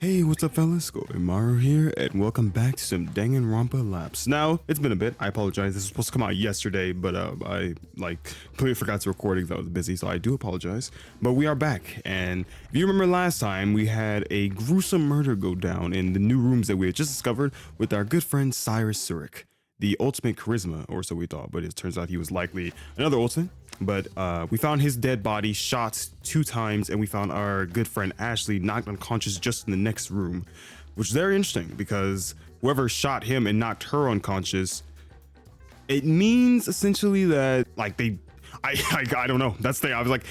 Hey, what's up fellas? Maru here, and welcome back to some Danganronpa Lapse. Now, it's been a bit, I apologize, this was supposed to come out yesterday, but I completely forgot to record because I was busy, so I do apologize. But we are back, and if you remember last time, we had a gruesome murder go down in the new rooms that we had just discovered with our good friend Cyrus, the ultimate charisma, or so we thought, but it turns out he was likely another ultimate. But we found his dead body shot 2 times, and we found our good friend Ashley knocked unconscious just in the next room, which is very interesting because whoever shot him and knocked her unconscious, it means essentially that I don't know. That's the thing. I was like,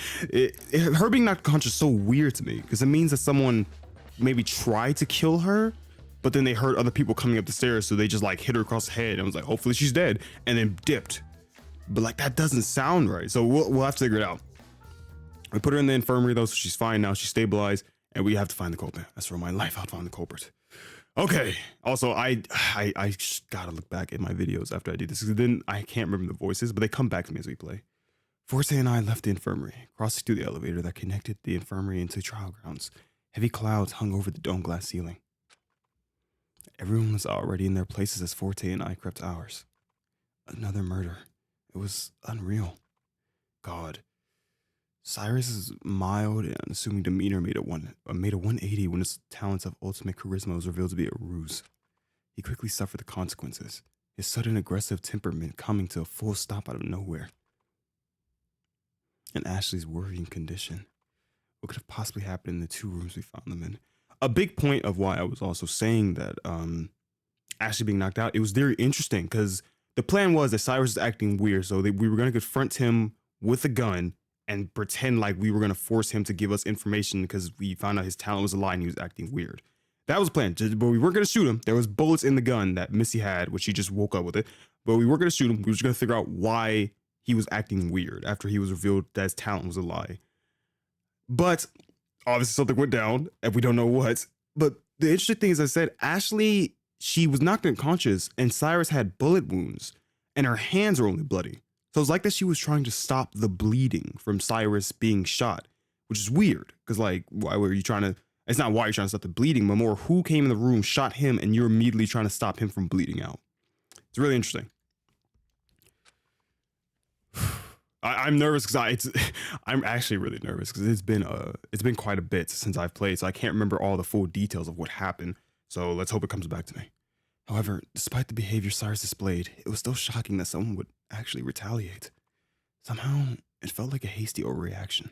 her being knocked unconscious is so weird to me because it means that someone maybe tried to kill her, but then they heard other people coming up the stairs, so they just like hit her across the head and was like, hopefully she's dead, and then dipped. But like that doesn't sound right, so we'll have to figure it out. We put her in the infirmary though, so she's fine now. She's stabilized, and we have to find the culprit. That's for my life. I'll find the culprit. Okay. Also, I gotta look back at my videos after I do this, because then I can't remember the voices, but they come back to me as we play. Forte and I left the infirmary, crossing through the elevator that connected the infirmary into trial grounds. Heavy clouds hung over the dome glass ceiling. Everyone was already in their places as Forte and I crept ours. Another murder. It was unreal. God. Cyrus's mild and unassuming demeanor made a 180 when his talents of ultimate charisma was revealed to be a ruse. He quickly suffered the consequences, his sudden aggressive temperament coming to a full stop out of nowhere. And Ashley's worrying condition. What could have possibly happened in the 2 rooms we found them in? A big point of why I was also saying that Ashley being knocked out, it was very interesting because the plan was that Cyrus is acting weird, so we were going to confront him with a gun and pretend like we were going to force him to give us information because we found out his talent was a lie and he was acting weird. That was the plan, but we weren't going to shoot him. There was bullets in the gun that Missy had, which she just woke up with it, but we weren't going to shoot him. We were just going to figure out why he was acting weird after he was revealed that his talent was a lie. But obviously something went down and we don't know what. But the interesting thing is, I said, Ashley, she was knocked unconscious and Cyrus had bullet wounds and her hands are only bloody. So it's like that she was trying to stop the bleeding from Cyrus being shot, which is weird because like, why were you trying to, it's not why you're trying to stop the bleeding, but more who came in the room, shot him, and you're immediately trying to stop him from bleeding out. It's really interesting. I'm nervous because I'm actually really nervous because it's been quite a bit since I've played, so I can't remember all the full details of what happened. So let's hope it comes back to me. However, despite the behavior Cyrus displayed, it was still shocking that someone would actually retaliate. Somehow, it felt like a hasty overreaction.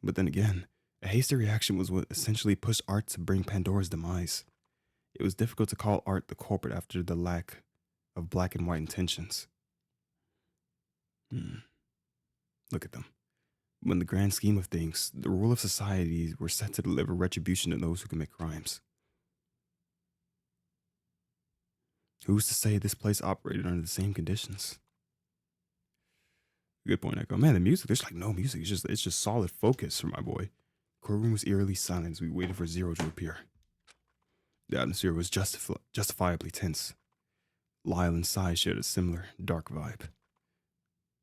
But then again, a hasty reaction was what essentially pushed Art to bring Pandora's demise. It was difficult to call Art the culprit after the lack of black and white intentions. Look at them. In the grand scheme of things, the rule of society were set to deliver retribution to those who commit crimes. Who's to say this place operated under the same conditions? Good point, Echo. Man, the music, there's like no music. It's just solid focus for my boy. Courtroom was eerily silent as we waited for Zero to appear. The atmosphere was justifiably tense. Lyle and Sai shared a similar dark vibe.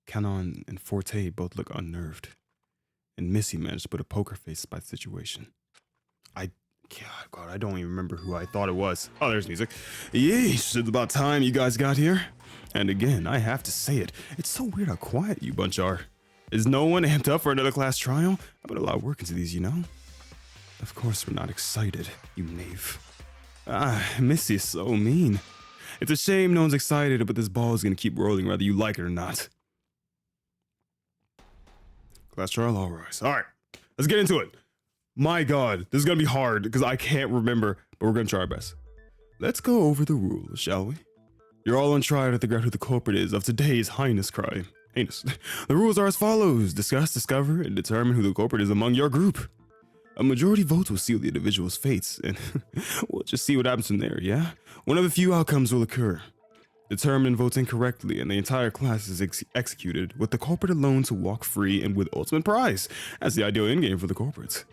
Canon and Forte both look unnerved, and Missy managed to put a poker face by the situation. God, I don't even remember who I thought it was. Oh, there's music. Yeesh, it's about time you guys got here. And again, I have to say it, it's so weird how quiet you bunch are. Is no one amped up for another class trial? I put a lot of work into these, you know? Of course we're not excited, you knave. Missy is so mean. It's a shame no one's excited, but this ball is gonna keep rolling whether you like it or not. Class trial, all rise. All right, let's get into it. My God, this is gonna be hard because I can't remember, but we're gonna try our best. Let's go over the rules, shall we? You're all on trial to figure out who the culprit is of today's heinous crime. Heinous. The rules are as follows. Discuss, discover, and determine who the culprit is among your group. A majority vote will seal the individual's fates, and we'll just see what happens from there, yeah? One of a few outcomes will occur. Determine and vote incorrectly, and the entire class is executed, with the culprit alone to walk free and with ultimate prize. That's the ideal endgame for the culprits.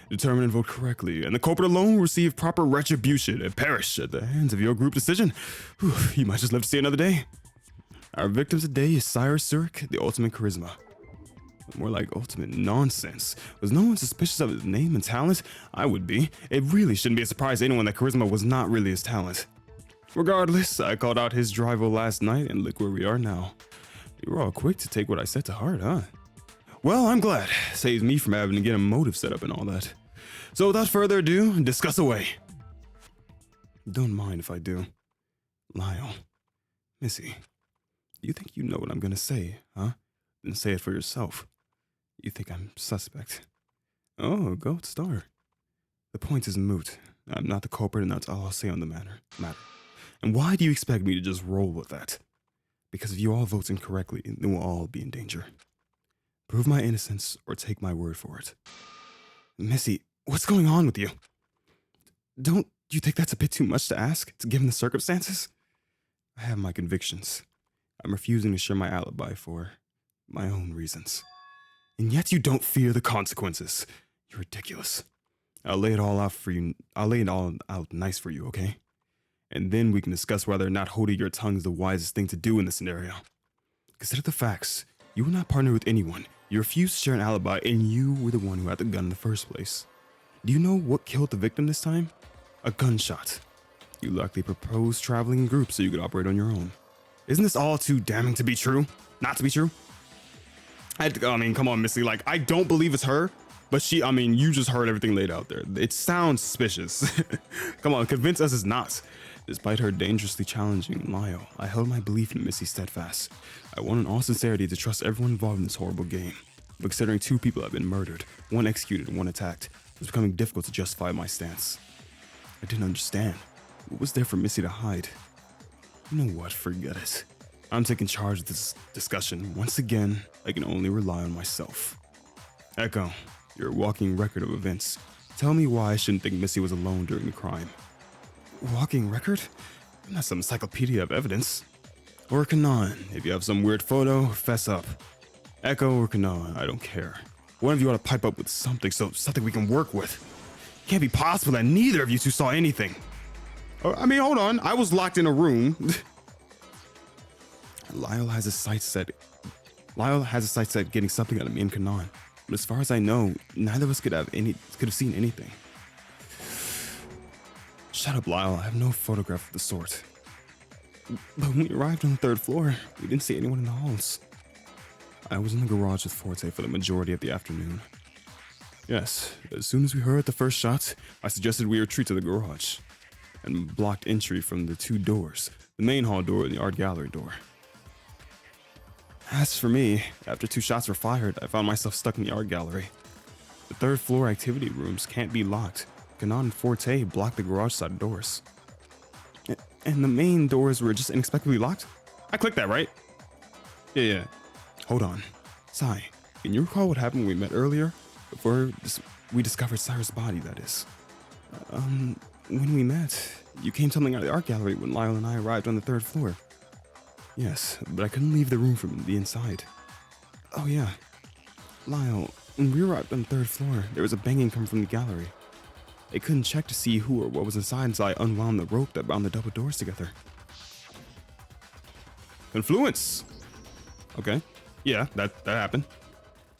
Determine and vote correctly, and the culprit alone will receive proper retribution and perish at the hands of your group decision. Whew, you might just live to see another day. Our victim today is Cyrus, the ultimate charisma. More like ultimate nonsense. Was no one suspicious of his name and talent? I would be. It really shouldn't be a surprise to anyone that charisma was not really his talent. Regardless, I called out his drivel last night and look where we are now. You were all quick to take what I said to heart, huh? Well, I'm glad. Saves me from having to get a motive set up and all that. So without further ado, discuss away. Don't mind if I do. Lyle. Missy. You think you know what I'm gonna say, huh? Then say it for yourself. You think I'm suspect. Oh, goat star. The point is moot. I'm not the culprit and that's all I'll say on the matter. And why do you expect me to just roll with that? Because if you all vote incorrectly, then we'll all be in danger. Prove my innocence or take my word for it. Missy, what's going on with you? Don't you think that's a bit too much to ask, given the circumstances? I have my convictions. I'm refusing to share my alibi for my own reasons. And yet you don't fear the consequences. You're ridiculous. I'll lay it all out for you. I'll lay it all out nice for you, okay? And then we can discuss whether or not holding your tongue is the wisest thing to do in this scenario. Consider the facts. You were not partnered with anyone. You refused to share an alibi, and you were the one who had the gun in the first place. Do you know what killed the victim this time? A gunshot. You likely proposed traveling in groups so you could operate on your own. Isn't this all too damning to be true? Not to be true? I mean, come on, Missy. Like, I don't believe it's her, but you just heard everything laid out there. It sounds suspicious. Come on, convince us it's not. Despite her dangerously challenging Lyle, I held my belief in Missy steadfast. I want in all sincerity to trust everyone involved in this horrible game. But considering 2 people have been murdered, 1 executed and 1 attacked, it's becoming difficult to justify my stance. I didn't understand. What was there for Missy to hide? You know what? Forget it. I'm taking charge of this discussion. Once again, I can only rely on myself. Echo, you're a walking record of events. Tell me why I shouldn't think Missy was alone during the crime. Walking record? I'm not some encyclopedia of evidence. Or Kanan, if you have some weird photo, fess up. Echo or Kanan, I don't care. One of you ought to pipe up with something we can work with. It can't be possible that neither of you 2 saw anything. Hold on. I was locked in a room. Lyle has a sight set getting something out of me and Kanan. But as far as I know, neither of us could have seen anything. Shut up, Lyle. I have no photograph of the sort. But when we arrived on the 3rd floor, we didn't see anyone in the halls. I was in the garage with Forte for the majority of the afternoon. Yes, as soon as we heard the first shot, I suggested we retreat to the garage and blocked entry from the 2 doors, the main hall door and the art gallery door. As for me, after 2 shots were fired, I found myself stuck in the art gallery. The 3rd floor activity rooms can't be locked. Kanan and Forte blocked the garage side doors. And the main doors were just inexplicably locked? I clicked that, right? Yeah. Hold on. Sai, can you recall what happened when we met earlier? Before we discovered Cyrus' body, that is. When we met, you came tumbling out of the art gallery when Lyle and I arrived on the 3rd floor. Yes, but I couldn't leave the room from the inside. Oh yeah. Lyle, when we arrived on the 3rd floor, there was a banging coming from the gallery. I couldn't check to see who or what was inside until I unwound the rope that bound the double doors together. Confluence! Okay. Yeah, that happened.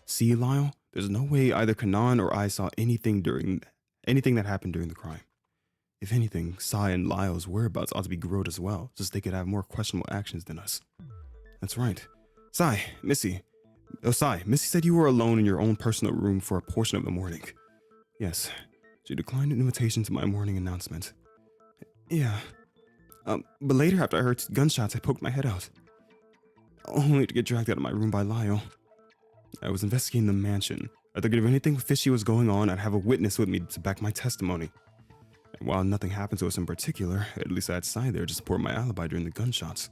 See, Lyle? There's no way either Kanan or I saw anything that happened during the crime. If anything, Sai and Lyle's whereabouts ought to be grilled as well, since they could have more questionable actions than us. That's right. Missy said you were alone in your own personal room for a portion of the morning. Yes, she declined an invitation to my morning announcement. Yeah. But later after I heard gunshots, I poked my head out. Only to get dragged out of my room by Lyle. I was investigating the mansion. I figured if anything fishy was going on, I'd have a witness with me to back my testimony. And while nothing happened to us in particular, at least I had Sai there to support my alibi during the gunshots.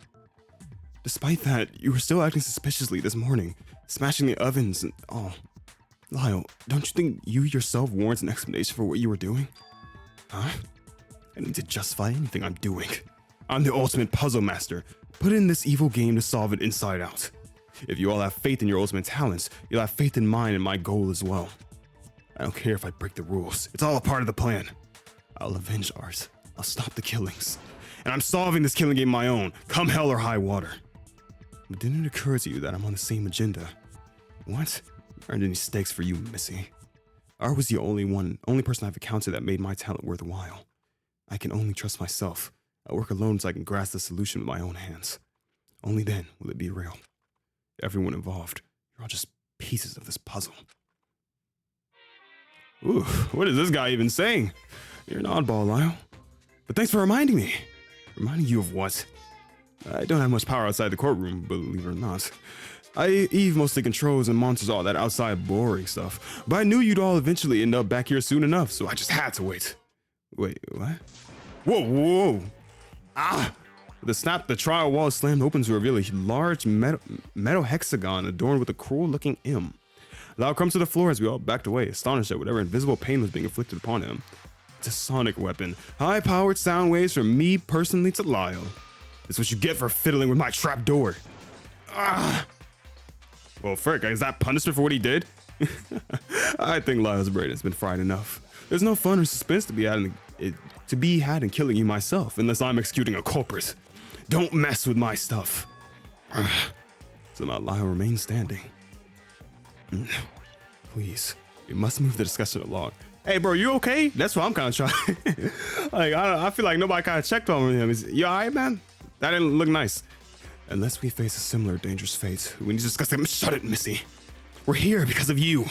Despite that, you were still acting suspiciously this morning, smashing the ovens and all. Lyle, don't you think you yourself warrants an explanation for what you were doing? Huh? I need to justify anything I'm doing. I'm the ultimate puzzle master, put in this evil game to solve it inside out. If you all have faith in your ultimate talents, you'll have faith in mine and my goal as well. I don't care if I break the rules. It's all a part of the plan. I'll avenge Art. I'll stop the killings. And I'm solving this killing game my own, come hell or high water. But didn't it occur to you that I'm on the same agenda? What? Earned any stakes for you, Missy. I was the only person I've encountered that made my talent worthwhile. I can only trust myself. I work alone so I can grasp the solution with my own hands. Only then will it be real. Everyone involved, you're all just pieces of this puzzle. Ooh, what is this guy even saying? You're an oddball, Lyle. But thanks for reminding me. Reminding you of what? I don't have much power outside the courtroom, believe it or not. Eve mostly controls and monitors all that outside boring stuff. But I knew you'd all eventually end up back here soon enough, so I just had to wait. Wait, what? Whoa, whoa! Ah! With a snap, the trial wall slammed open to reveal a large metal hexagon adorned with a cruel-looking M. Lyle crumped to the floor as we all backed away, astonished at whatever invisible pain was being inflicted upon him. It's a sonic weapon. High-powered sound waves from me personally to Lyle. That's what you get for fiddling with my trap door. Ah! Well, frick, is that punishment for what he did? I think Lyle's brain has been fried enough. There's no fun or suspense to be had in killing you myself, unless I'm executing a culprit. Don't mess with my stuff. Somehow Lyle remains standing. Please, we must move the discussion along. Hey, bro, you okay? That's what I'm kind of trying. Like, I feel like nobody kind of checked on him. You all right, man? That didn't look nice. Unless we face a similar dangerous fate, we need to discuss them. Shut it, Missy. We're here because of you.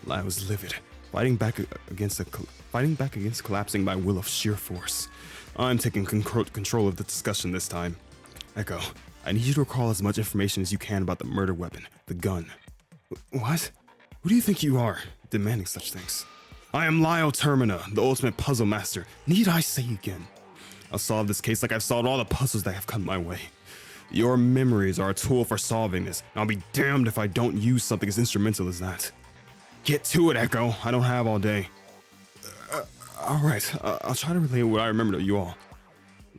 Lyle was livid, fighting back against collapsing by will of sheer force. I'm taking control of the discussion this time. Echo, I need you to recall as much information as you can about the murder weapon, the gun. What? Who do you think you are, demanding such things? I am Lyle Termina, the ultimate puzzle master. Need I say again? I'll solve this case like I've solved all the puzzles that have come my way. Your memories are a tool for solving this. I'll be damned if I don't use something as instrumental as that. Get to it, Echo. I don't have all day. All right, I'll try to relay what I remember to you all.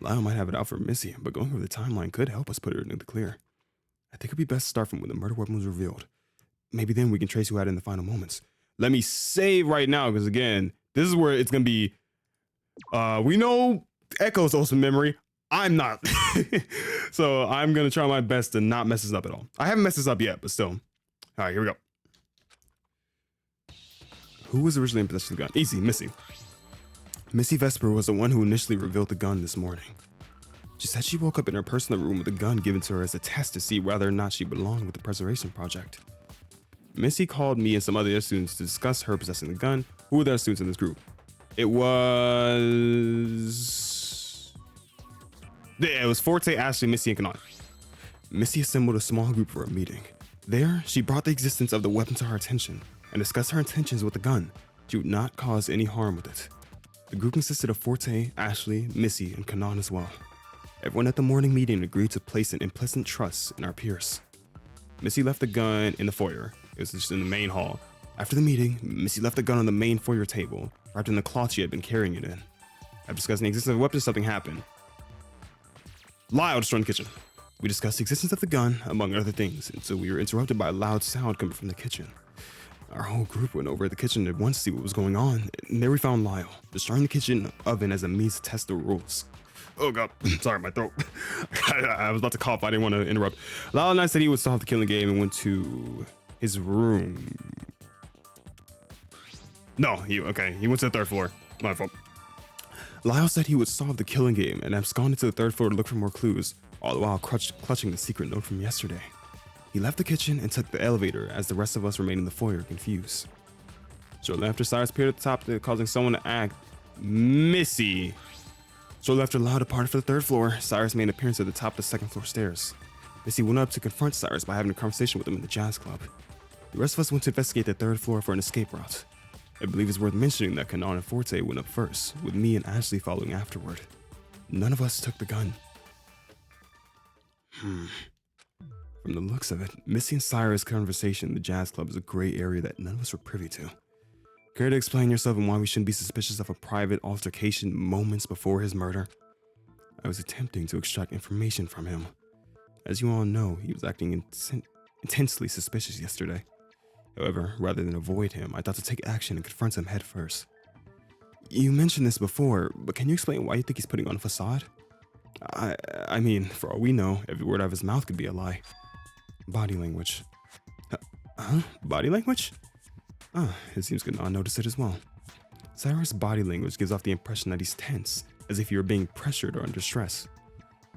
Lyle might have it out for Missy, but going over the timeline could help us put it into the clear. I think it'd be best to start from when the murder weapon was revealed. Maybe then we can trace who had it in the final moments. Let me save right now, because again, this is where it's going to be, we know Echo's ultimate memory. I'm not. So I'm going to try my best to not mess this up at all. I haven't messed this up yet, but still. All right, here we go. Who was originally in possession of the gun? Easy, Missy. Missy Vesper was the one who initially revealed the gun this morning. She said she woke up in her personal room with a gun given to her as a test to see whether or not she belonged with the preservation project. Missy called me and some other students to discuss her possessing the gun. Who were the other students in this group? It was Forte, Ashley, Missy, and Kanan. Missy assembled a small group for a meeting. There, she brought the existence of the weapon to her attention and discussed her intentions with the gun. She would not cause any harm with it. The group consisted of Forte, Ashley, Missy, and Kanan as well. Everyone at the morning meeting agreed to place an implicit trust in our peers. Missy left the gun in the foyer. It was just in the main hall. After the meeting, Missy left the gun on the main foyer table, wrapped in the cloth she had been carrying it in. After discussing the existence of the weapon, something happened. Lyle destroyed the kitchen. We discussed the existence of the gun, among other things, until we were interrupted by a loud sound coming from the kitchen. Our whole group went over to the kitchen at once to see what was going on, and there we found Lyle, destroying the kitchen oven as a means to test the rules. Oh god, sorry, my throat. I was about to cough, I didn't want to interrupt. Lyle and I said he would solve the killing game and went to his room. No, he went to the third floor. My fault. Lyle said he would solve the killing game and absconded to the third floor to look for more clues, all the while clutching the secret note from yesterday. He left the kitchen and took the elevator as the rest of us remained in the foyer confused. Shortly after, Cyrus appeared at the top, causing someone to act. Missy. Shortly after Lyle departed for the third floor, Cyrus made an appearance at the top of the second floor stairs. Missy went up to confront Cyrus by having a conversation with him in the jazz club. The rest of us went to investigate the third floor for an escape route. I believe it's worth mentioning that Kanan and Forte went up first, with me and Ashley following afterward. None of us took the gun. From the looks of it, Missy and Cyrus' conversation in the jazz club is a gray area that none of us were privy to. Care to explain yourself and why we shouldn't be suspicious of a private altercation moments before his murder? I was attempting to extract information from him. As you all know, he was acting intensely suspicious yesterday. However, rather than avoid him, I thought to take action and confront him head first. You mentioned this before, but can you explain why you think he's putting on a facade? I mean, for all we know, every word out of his mouth could be a lie. Body language. Huh? Body language? Ah, it seems good not notice it as well. Cyrus' body language gives off the impression that he's tense, as if he were being pressured or under stress.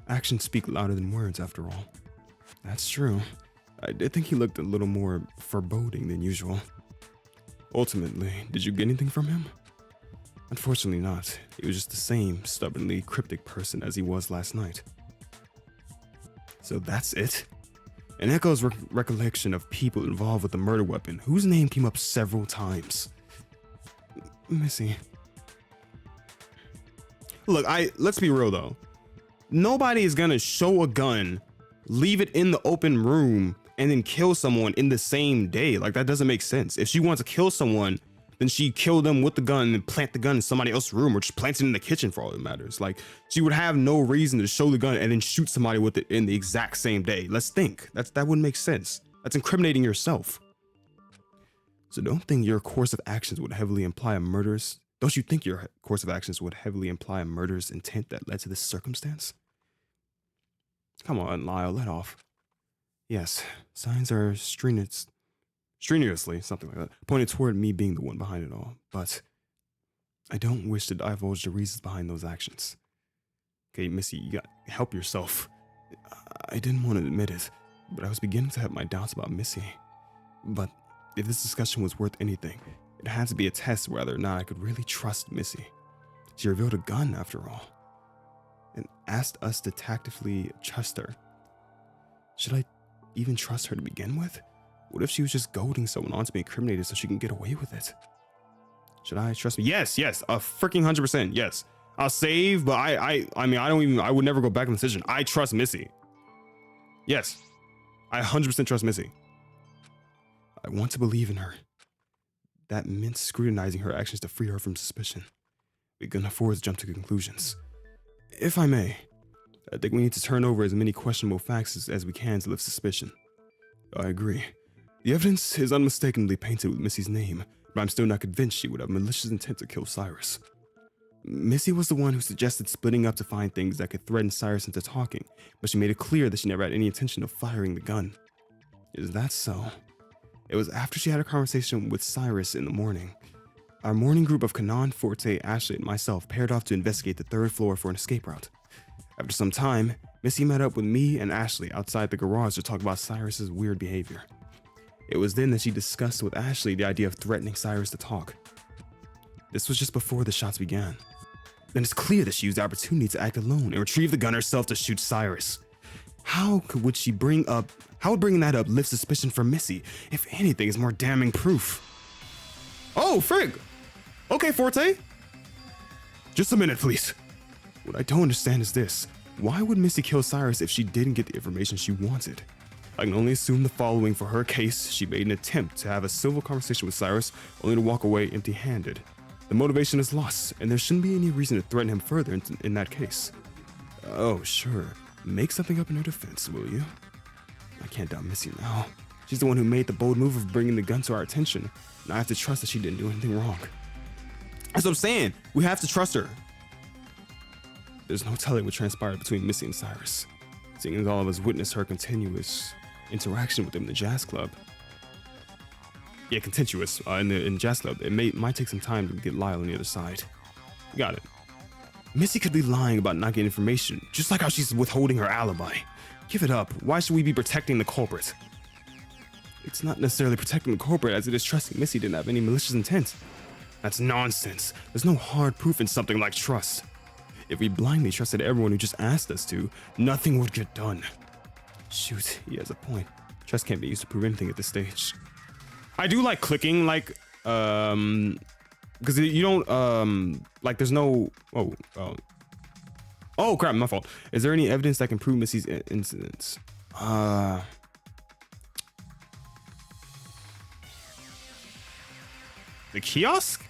Actions speak louder than words, after all. That's true. I did think he looked a little more foreboding than usual. Ultimately, did you get anything from him? Unfortunately not. He was just the same stubbornly cryptic person as he was last night. So that's it? An echo's recollection of people involved with the murder weapon, whose name came up several times. Missy. Look, let's be real though. Nobody is gonna show a gun, leave it in the open room, and then kill someone in the same day. Like, that doesn't make sense. If she wants to kill someone, then she kill them with the gun and plant the gun in somebody else's room, or just plant it in the kitchen for all that matters. Like, she would have no reason to show the gun and then shoot somebody with it in the exact same day. Let's think. That wouldn't make sense. That's incriminating yourself. So don't think your course of actions would heavily imply a murderous... Don't you think your course of actions would heavily imply a murderous intent that led to this circumstance? Come on, Lyle, let off. Yes, signs are strenuously, something like that, pointed toward me being the one behind it all, but I don't wish to divulge the reasons behind those actions. Okay, Missy, you gotta help yourself. I didn't want to admit it, but I was beginning to have my doubts about Missy. But if this discussion was worth anything, it had to be a test whether or not I could really trust Missy. She revealed a gun, after all, and asked us to tactfully trust her. Should I even trust her to begin with? What if she was just goading someone on to be incriminated so she can get away with it? Should I trust me? Yes, a freaking 100%. Yes, I'll save, but I mean, I would never go back on the decision. I trust Missy. Yes, I 100% trust Missy. I want to believe in her. That meant scrutinizing her actions to free her from suspicion. We couldn't afford to jump to conclusions. If I may, I think we need to turn over as many questionable facts as we can to lift suspicion. I agree. The evidence is unmistakably painted with Missy's name, but I'm still not convinced she would have malicious intent to kill Cyrus. Missy was the one who suggested splitting up to find things that could threaten Cyrus into talking, but she made it clear that she never had any intention of firing the gun. Is that so? It was after she had a conversation with Cyrus in the morning. Our morning group of Kanan, Forte, Ashley, and myself paired off to investigate the third floor for an escape route. After some time, Missy met up with me and Ashley outside the garage to talk about Cyrus's weird behavior. It was then that she discussed with Ashley the idea of threatening Cyrus to talk. This was just before the shots began. Then it's clear that she used the opportunity to act alone and retrieve the gun herself to shoot Cyrus. How would bringing that up lift suspicion from Missy? If anything, is more damning proof. Oh, frig! Okay, Forte. Just a minute, please. What I don't understand is this. Why would Missy kill Cyrus if she didn't get the information she wanted? I can only assume the following for her case. She made an attempt to have a civil conversation with Cyrus, only to walk away empty-handed. The motivation is lost, and there shouldn't be any reason to threaten him further in that case. Oh, sure. Make something up in her defense, will you? I can't doubt Missy now. She's the one who made the bold move of bringing the gun to our attention, and I have to trust that she didn't do anything wrong. That's what I'm saying. We have to trust her. There's no telling what transpired between Missy and Cyrus, seeing as all of us witnessed her continuous interaction with him in the jazz club. Yeah, contentious in the jazz club. It might take some time to get Lyle on the other side. Got it. Missy could be lying about not getting information, just like how she's withholding her alibi. Give it up. Why should we be protecting the culprit? It's not necessarily protecting the culprit as it is trusting Missy didn't have any malicious intent. That's nonsense. There's no hard proof in something like trust. If we blindly trusted everyone who just asked us to, nothing would get done. Shoot, he has a point. Trust can't be used to prove anything at this stage. I do like clicking, like, because you don't, like, there's no, oh crap, my fault. Is there any evidence that can prove Missy's incidents? The kiosk?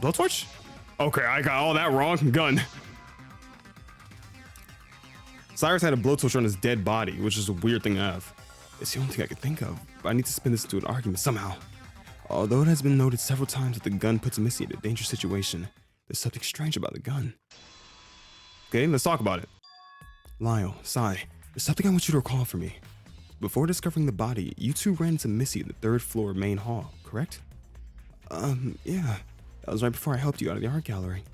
Blowtorch? Okay, I got all that wrong. Gun. Cyrus had a blowtorch on his dead body, which is a weird thing to have. It's the only thing I could think of, but I need to spin this into an argument somehow. Although it has been noted several times that the gun puts Missy in a dangerous situation, there's something strange about the gun. Okay, let's talk about it. Lyle, Cy, there's something I want you to recall for me. Before discovering the body, you two ran into Missy in the third floor main hall, correct? Yeah. That was right before I helped you out of the art gallery.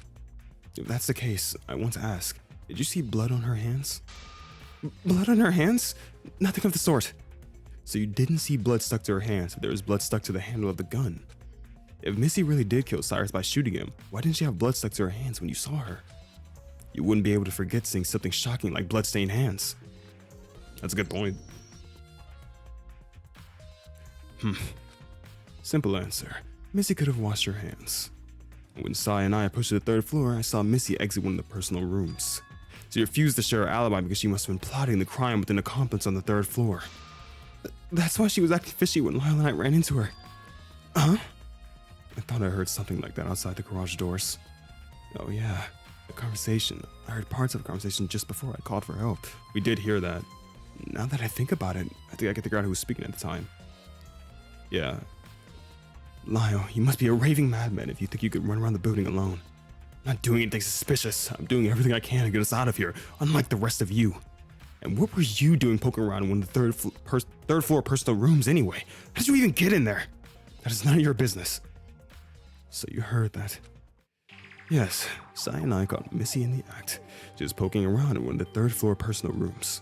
If that's the case, I want to ask, did you see blood on her hands? Blood on her hands? Nothing of the sort. So you didn't see blood stuck to her hands, but there was blood stuck to the handle of the gun. If Missy really did kill Cyrus by shooting him, why didn't she have blood stuck to her hands when you saw her? You wouldn't be able to forget seeing something shocking like blood-stained hands. That's a good point. Simple answer. Missy could have washed her hands. When Sai and I approached the third floor, I saw Missy exit one of the personal rooms. She refused to share her alibi because she must have been plotting the crime within the complex on the third floor. That's why she was acting fishy when Lyle and I ran into her. Huh? I thought I heard something like that outside the garage doors. Oh yeah, the conversation. I heard parts of the conversation just before I called for help. We did hear that. Now that I think about it, I think I can figure out who was speaking at the time. Yeah. Lyle, you must be a raving madman if you think you could run around the building alone. I'm not doing anything suspicious. I'm doing everything I can to get us out of here, unlike the rest of you. And what were you doing poking around in one of the third floor personal rooms anyway? How did you even get in there? That is none of your business. So you heard that. Yes, Sai and I caught Missy in the act. She was poking around in one of the third floor personal rooms.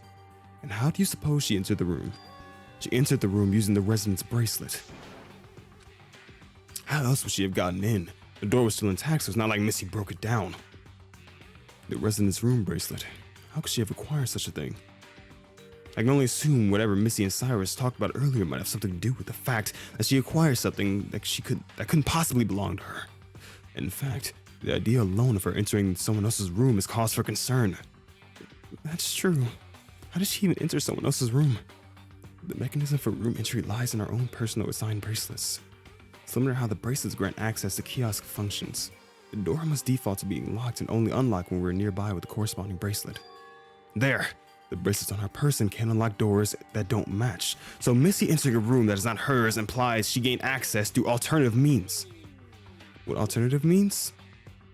And how do you suppose she entered the room? She entered the room using the resident's bracelet. How else would she have gotten in? The door was still intact, so it's not like Missy broke it down. The resident's room bracelet. How could she have acquired such a thing? I can only assume whatever Missy and Cyrus talked about earlier might have something to do with the fact that she acquired something that couldn't possibly belong to her. In fact, the idea alone of her entering someone else's room is cause for concern. That's true. How did she even enter someone else's room? The mechanism for room entry lies in our own personal assigned bracelets. Similar to how the bracelets grant access to kiosk functions, the door must default to being locked and only unlock when we're nearby with the corresponding bracelet. There! The bracelets on her person can unlock doors that don't match, so Missy entering a room that is not hers implies she gained access through alternative means. What alternative means?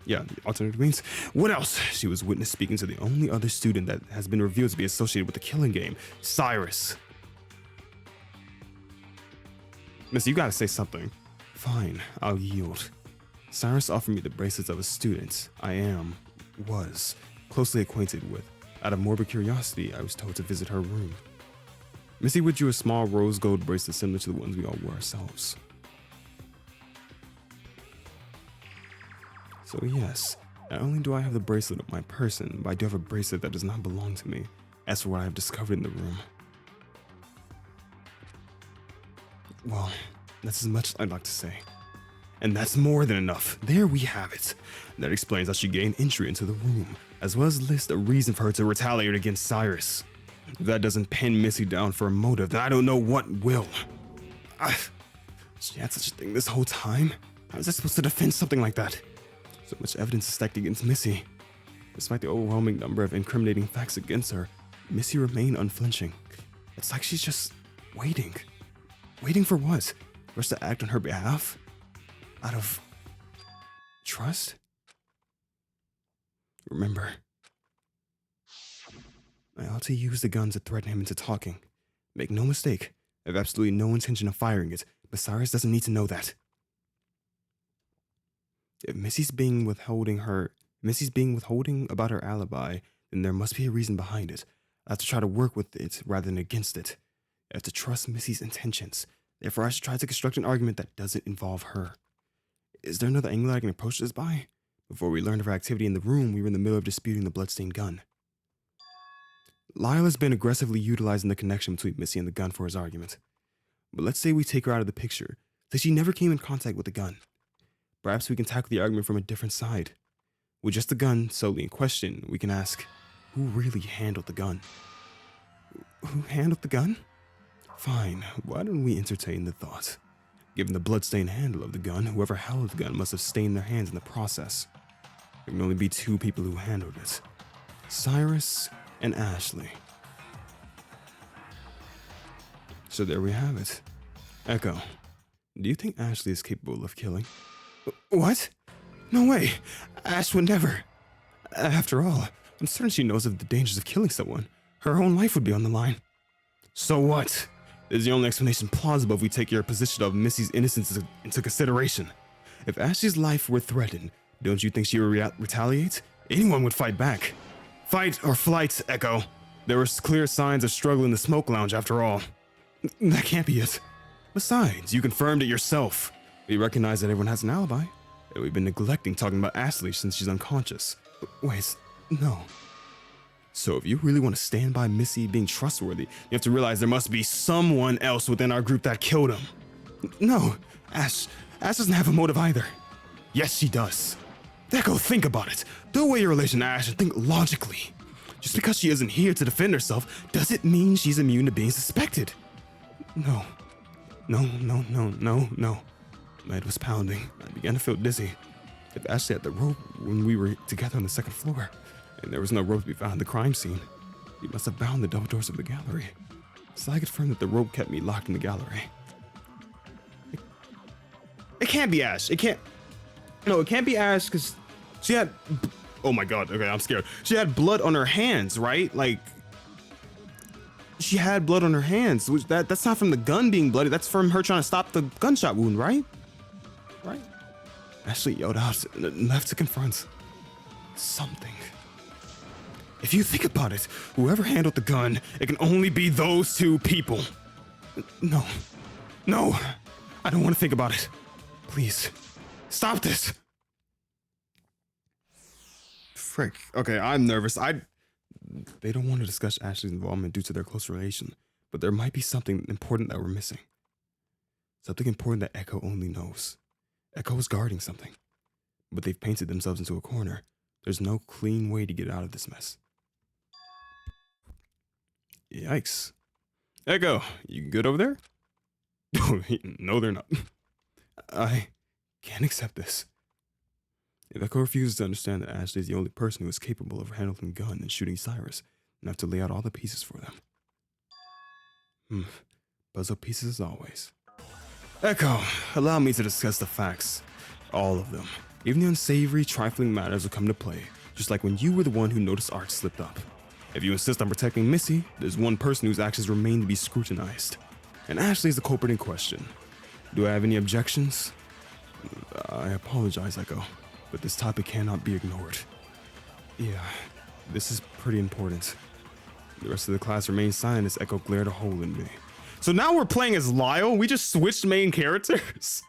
Yeah, alternative means. What else? She was witness speaking to the only other student that has been revealed to be associated with the killing game, Cyrus. Missy, you gotta say something. Fine, I'll yield. Cyrus offered me the bracelets of a student was closely acquainted with. Out of morbid curiosity, I was told to visit her room. Missy withdrew a small rose gold bracelet similar to the ones we all wore ourselves. So yes, not only do I have the bracelet of my person, but I do have a bracelet that does not belong to me, as for what I have discovered in the room. Well, that's as much as I'd like to say. And that's more than enough. There we have it. That explains how she gained entry into the room, as well as list a reason for her to retaliate against Cyrus. If that doesn't pin Missy down for a motive, then I don't know what will. She had such a thing this whole time? How was I supposed to defend something like that? So much evidence is stacked against Missy. Despite the overwhelming number of incriminating facts against her, Missy remained unflinching. It's like she's just waiting. Waiting for what? For us to act on her behalf? Out of trust? Remember, I ought to use the gun to threaten him into talking. Make no mistake, I have absolutely no intention of firing it, but Cyrus doesn't need to know that. If Missy's being withholding about her alibi, then there must be a reason behind it. I have to try to work with it rather than against it. I have to trust Missy's intentions. Therefore, I should try to construct an argument that doesn't involve her. Is there another angle I can approach this by? Before we learned of her activity in the room, we were in the middle of disputing the bloodstained gun. Lyle has been aggressively utilizing the connection between Missy and the gun for his argument. But let's say we take her out of the picture, that she never came in contact with the gun. Perhaps we can tackle the argument from a different side. With just the gun solely in question, we can ask, who really handled the gun? Who handled the gun? Fine, why don't we entertain the thought? Given the bloodstained handle of the gun, whoever held the gun must have stained their hands in the process. There can only be two people who handled it. Cyrus and Ashley. So there we have it. Echo, do you think Ashley is capable of killing? What? No way! Ash would never. After all, I'm certain she knows of the dangers of killing someone. Her own life would be on the line. So what? This is the only explanation plausible if we take your position of Missy's innocence into consideration. If Ashley's life were threatened, don't you think she would retaliate? Anyone would fight back. Fight or flight, Echo. There were clear signs of struggle in the smoke lounge after all. That can't be it. Besides, you confirmed it yourself. We recognize that everyone has an alibi. And we've been neglecting talking about Ashley since she's unconscious. Wait, no. So if you really want to stand by Missy being trustworthy, you have to realize there must be someone else within our group that killed him. No, Ash doesn't have a motive either. Yes, she does. Echo, think about it. Throw away your relation to Ash and think logically. Just because she isn't here to defend herself, does it mean she's immune to being suspected? No. My head was pounding. I began to feel dizzy. If Ashley had the rope when we were together on the second floor, and there was no rope to be found at the crime scene, he must have bound the double doors of the gallery. So I confirmed that the rope kept me locked in the gallery. It can't be Ash. It can't be Ash because she had... Oh my god, okay, I'm scared. She had blood on her hands, right? Like, she had blood on her hands, which that's not from the gun being bloody, that's from her trying to stop the gunshot wound, right? Right? Ashley yelled out and left to confront something. If you think about it, whoever handled the gun, it can only be those two people. No, I don't want to think about it. Please, stop this. Frick. Okay, I'm nervous. They don't want to discuss Ashley's involvement due to their close relation, but there might be something important that we're missing. Something important that Echo only knows. Echo is guarding something, but they've painted themselves into a corner. There's no clean way to get out of this mess. Yikes. Echo, you good over there? No, they're not. I can't accept this. If Echo refuses to understand that Ashley is the only person who is capable of handling a gun and shooting Cyrus, I have to lay out all the pieces for them. Puzzle pieces as always. Echo, allow me to discuss the facts. All of them. Even the unsavory, trifling matters will come to play, just like when you were the one who noticed Art slipped up. If you insist on protecting Missy, there's one person whose actions remain to be scrutinized. And Ashley is the culprit in question. Do I have any objections? I apologize, Echo, but this topic cannot be ignored. Yeah, this is pretty important. The rest of the class remained silent as Echo glared a hole in me. So now we're playing as Lyle? We just switched main characters?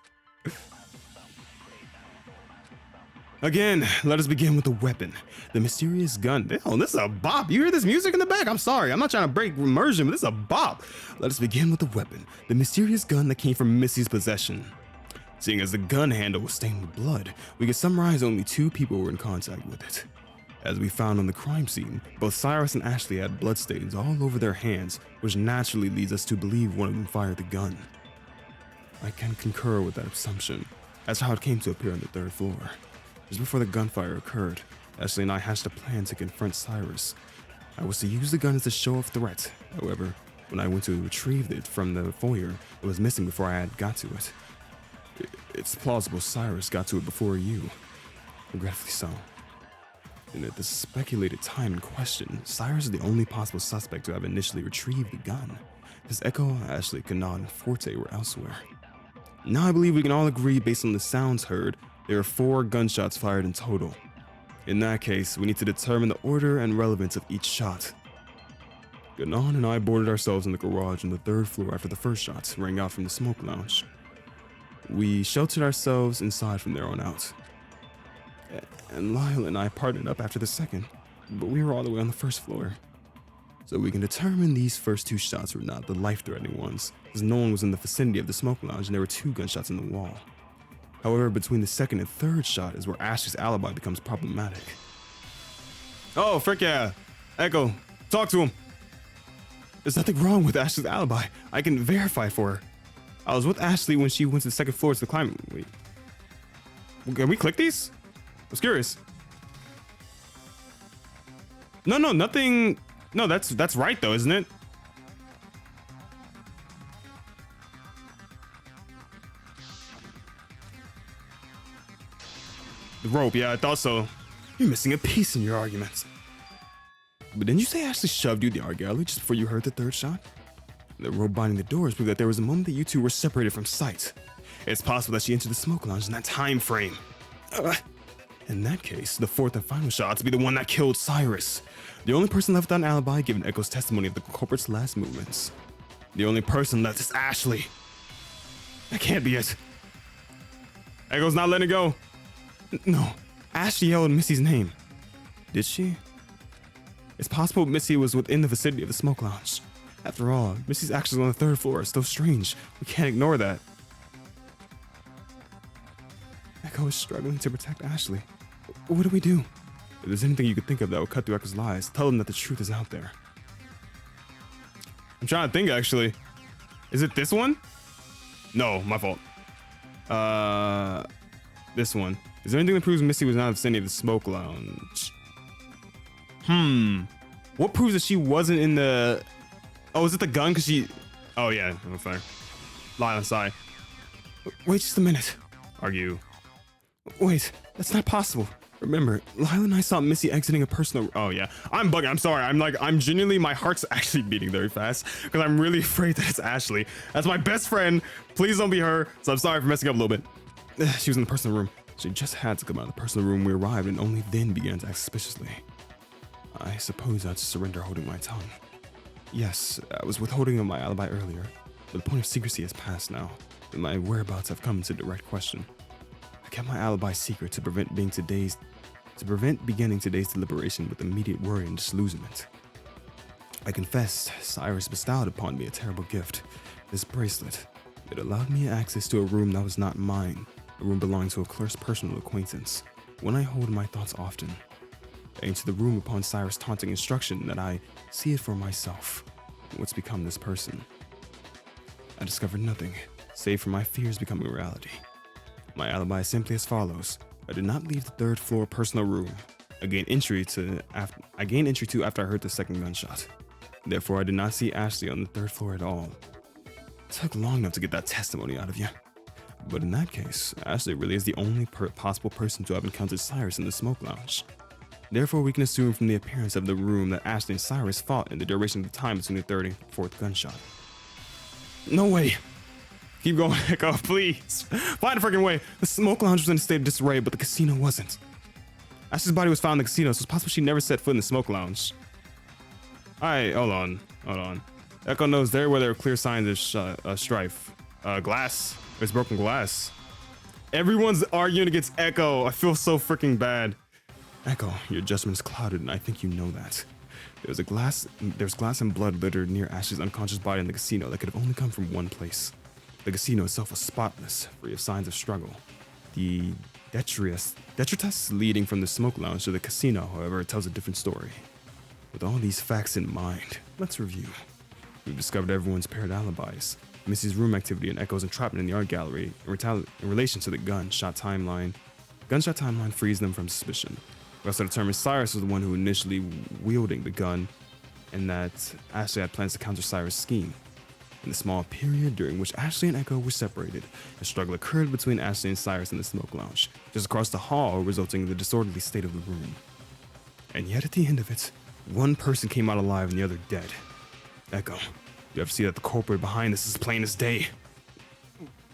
Again, let us begin with the weapon. The mysterious gun. Damn, this is a bop. You hear this music in the back? I'm sorry, I'm not trying to break immersion, but this is a bop. Let us begin with the weapon. The mysterious gun that came from Missy's possession. Seeing as the gun handle was stained with blood, we could summarize only 2 people were in contact with it. As we found on the crime scene, both Cyrus and Ashley had bloodstains all over their hands, which naturally leads us to believe one of them fired the gun. I can concur with that assumption, as to how it came to appear on the 3rd floor. Just before the gunfire occurred, Ashley and I hatched a plan to confront Cyrus. I was to use the gun as a show of threat. However, when I went to retrieve it from the foyer, it was missing before I had got to it. It's plausible Cyrus got to it before you. Regretfully so. And at the speculated time in question, Cyrus is the only possible suspect to have initially retrieved the gun, as Echo, Ashley, Kanad, and Forte were elsewhere. Now I believe we can all agree based on the sounds heard, there are 4 gunshots fired in total. In that case, we need to determine the order and relevance of each shot. Ganon and I boarded ourselves in the garage on the 3rd floor after the first shots rang out from the smoke lounge. We sheltered ourselves inside from there on out. And Lyle and I partnered up after the second, but we were all the way on the 1st floor. So we can determine these first 2 shots were not the life-threatening ones, as no one was in the vicinity of the smoke lounge and there were 2 gunshots in the wall. However, between the 2nd and 3rd shot is where Ashley's alibi becomes problematic. Oh, frick yeah. Echo, talk to him. There's nothing wrong with Ashley's alibi. I can verify for her. I was with Ashley when she went to the 2nd floor to climb. Wait. Can we click these? I was curious. No, nothing. No, that's right though, isn't it? The rope, yeah, I thought so. You're missing a piece in your arguments. But didn't you say Ashley shoved you the art gallery just before you heard the 3rd shot? The rope binding the doors proved that there was a moment that you two were separated from sight. It's possible that she entered the smoke lounge in that time frame. In that case, the fourth and final shot to be the one that killed Cyrus. The only person left without an alibi given Echo's testimony of the culprit's last movements. The only person left is Ashley. That can't be it. Echo's not letting it go. No, Ashley yelled Missy's name. Did she? It's possible Missy was within the vicinity of the smoke lounge. After all, Missy's actions on the third floor are still strange. We can't ignore that. Echo is struggling to protect Ashley. What do we do? If there's anything you could think of that would cut through Echo's lies, tell them that the truth is out there. I'm trying to think, actually. Is it this one? No, my fault. This one. Is there anything that proves Missy was not in the vicinity of the smoke lounge? What proves that she wasn't in the... Oh, is it the gun? Because she... Oh, yeah. I'm fine. Lie on the side. Wait just a minute. Argue. Wait, that's not possible. Remember, Lila and I saw Missy exiting a personal... Oh, yeah. I'm bugging. I'm sorry. I'm genuinely... My heart's actually beating very fast because I'm really afraid that it's Ashley. That's my best friend. Please don't be her. So I'm sorry for messing up a little bit. She was in the personal room. She just had to come out of the personal room when we arrived and only then began to act suspiciously. I suppose I'd surrender holding my tongue. Yes, I was withholding of my alibi earlier, but the point of secrecy has passed now, and my whereabouts have come into direct question. I kept my alibi secret to prevent beginning today's deliberation with immediate worry and disillusionment. I confessed Cyrus bestowed upon me a terrible gift, this bracelet. It allowed me access to a room that was not mine, a room belonging to a close personal acquaintance. When I hold my thoughts often, I enter the room upon Cyrus' taunting instruction that I see it for myself, what's become this person. I discovered nothing, save for my fears becoming reality. My alibi is simply as follows. I did not leave the third floor personal room. I gained entry to after I heard the second gunshot. Therefore, I did not see Ashley on the third floor at all. It took long enough to get that testimony out of you. But in that case, Ashley really is the only possible person to have encountered Cyrus in the smoke lounge. Therefore, we can assume from the appearance of the room that Ashley and Cyrus fought in the duration of the time between the third and fourth gunshot. No way! Keep going, Echo, please! Find a freaking way! The smoke lounge was in a state of disarray, but the casino wasn't. Ashley's body was found in the casino, so it's possible she never set foot in the smoke lounge. Alright, hold on. Echo knows there where there are clear signs of strife. Glass. There's broken glass. Everyone's arguing against Echo. I feel so freaking bad. Echo, your judgment is clouded, and I think you know that. There's glass and blood littered near Ashley's unconscious body in the casino that could have only come from one place. The casino itself was spotless, free of signs of struggle. The detritus leading from the smoke lounge to the casino, however, tells a different story. With all these facts in mind, let's review. We've discovered everyone's paired alibis, Missy's room activity, and Echo's entrapment in the art gallery in relation to the gunshot timeline. Gunshot timeline frees them from suspicion. We also determined Cyrus was the one who initially wielding the gun, and that Ashley had plans to counter Cyrus' scheme. In the small period during which Ashley and Echo were separated, a struggle occurred between Ashley and Cyrus in the smoke lounge, just across the hall, resulting in the disorderly state of the room. And yet at the end of it, one person came out alive and the other dead. Echo, you have to see that the culprit behind this is plain as day.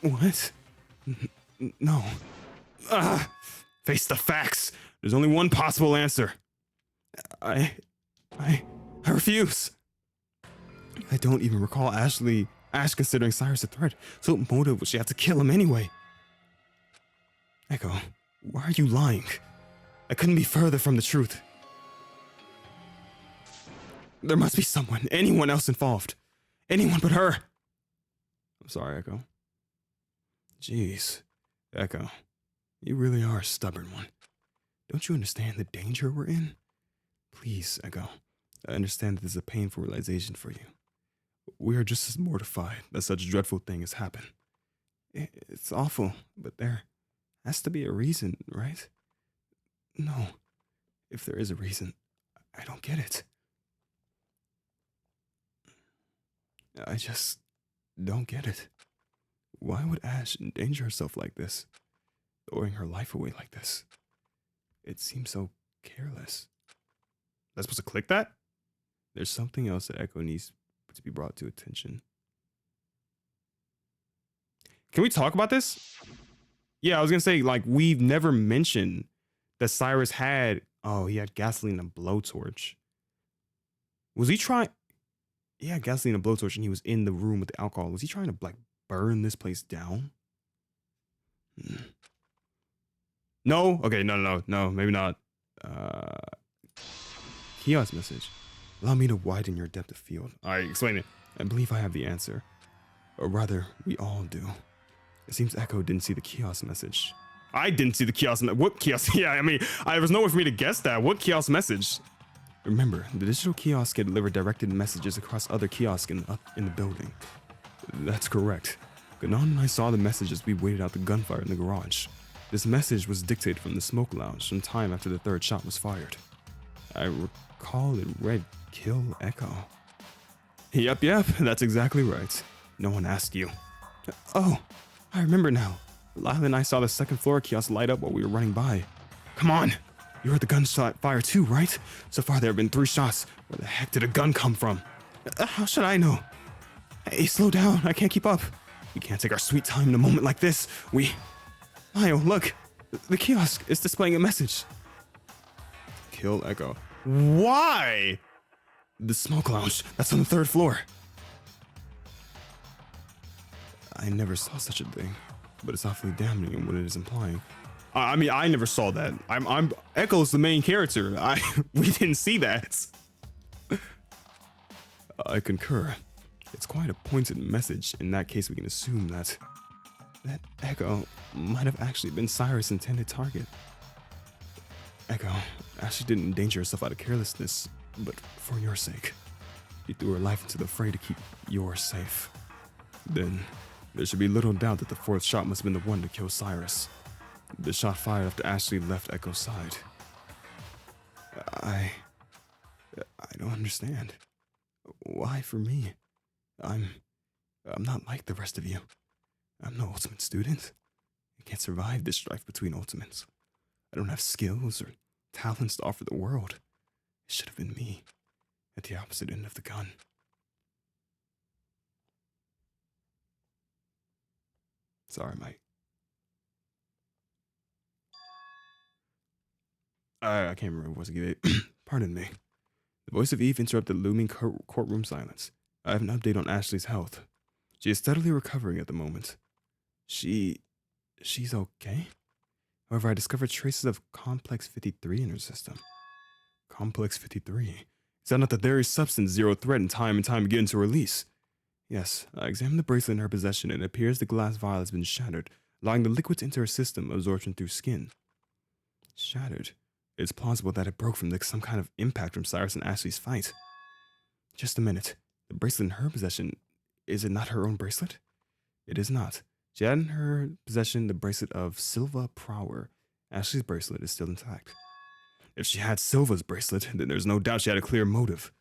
What? No. Face the facts. There's only one possible answer. I refuse. I don't even recall Ash considering Cyrus a threat. So what motive would she have to kill him anyway? Echo, why are you lying? I couldn't be further from the truth. There must be someone, anyone else involved. Anyone but her. I'm sorry, Echo. Jeez, Echo, you really are a stubborn one. Don't you understand the danger we're in? Please, Echo, I understand that this is a painful realization for you. We are just as mortified that such a dreadful thing has happened. It's awful, but there has to be a reason, right? No, if there is a reason, I don't get it. I just don't get it. Why would Ash endanger herself like this? Throwing her life away like this? It seems so careless. Am I supposed to click that? There's something else that Echo needs to be brought to attention. Can we talk about this? Yeah, I was gonna say, like, we've never mentioned that Cyrus had, oh, he had gasoline and a blowtorch. Was he trying? He had gasoline and a blowtorch and he was in the room with the alcohol. Was he trying to, like, burn this place down? No? Okay, no, maybe not. Kiosk message. Allow me to widen your depth of field. Alright, explain it. I believe I have the answer. Or rather, we all do. It seems Echo didn't see the kiosk message. I didn't see the kiosk. What kiosk? Yeah, I mean, there was no way for me to guess that. What kiosk message? Remember, the digital kiosk can deliver directed messages across other kiosks in the building. That's correct. Ganon and I saw the message as we waited out the gunfire in the garage. This message was dictated from the smoke lounge some time after the third shot was fired. I recall it read, "Kill Echo." Yep, that's exactly right. No one asked you. Oh, I remember now. Lila and I saw the second floor kiosk light up while we were running by. Come on! You heard the gunshot fire too, right? So far there have been 3 shots. Where the heck did a gun come from? How should I know? Hey, slow down. I can't keep up. We can't take our sweet time in a moment like this. Lyle, look. The kiosk is displaying a message. Kill Echo. Why? The smoke lounge. That's on the 3rd floor. I never saw such a thing, but it's awfully damning in what it is implying. I mean, I never saw that. Echo's the main character. We didn't see that. I concur. It's quite a pointed message. In that case, we can assume that Echo might have actually been Cyrus' intended target. Echo actually didn't endanger herself out of carelessness, but for your sake. She threw her life into the fray to keep yours safe. Then there should be little doubt that the 4th shot must have been the one to kill Cyrus. The shot fired after Ashley left Echo's side. I don't understand. Why for me? I'm not like the rest of you. I'm no ultimate student. I can't survive this strife between ultimates. I don't have skills or talents to offer the world. It should have been me, at the opposite end of the gun. Sorry, Mike. I can't remember what was it. Pardon me. The voice of Eve interrupted the looming courtroom silence. I have an update on Ashley's health. She is steadily recovering at the moment. She's okay. However, I discovered traces of Complex 53 in her system. Complex 53? Is that not the very substance Zero threatened time and time again to release? Yes, I examined the bracelet in her possession and it appears the glass vial has been shattered, allowing the liquid to enter her system, absorption through skin. Shattered? It's plausible that it broke from some kind of impact from Cyrus and Ashley's fight. Just a minute. The bracelet in her possession, is it not her own bracelet? It is not. She had in her possession the bracelet of Silva Prower. Ashley's bracelet is still intact. If she had Silva's bracelet, then there's no doubt she had a clear motive.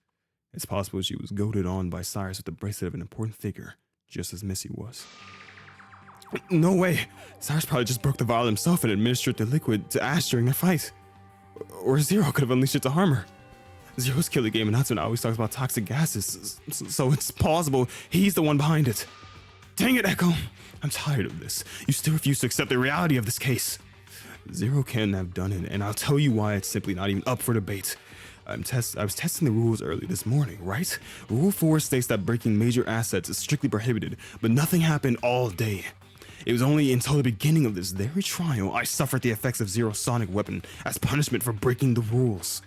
It's possible she was goaded on by Cyrus with the bracelet of an important figure, just as Missy was. No way! Cyrus probably just broke the vial himself and administered the liquid to Ash during their fight. Or Zero could have unleashed it to harm her. Zero's killer game announcement always talks about toxic gases, so it's plausible he's the one behind it. Dang it, Echo! I'm tired of this. You still refuse to accept the reality of this case. Zero can have done it, and I'll tell you why it's simply not even up for debate. I was testing the rules early this morning, right? Rule 4 states that breaking major assets is strictly prohibited, but nothing happened all day. It was only until the beginning of this very trial I suffered the effects of Zero's sonic weapon as punishment for breaking the rules.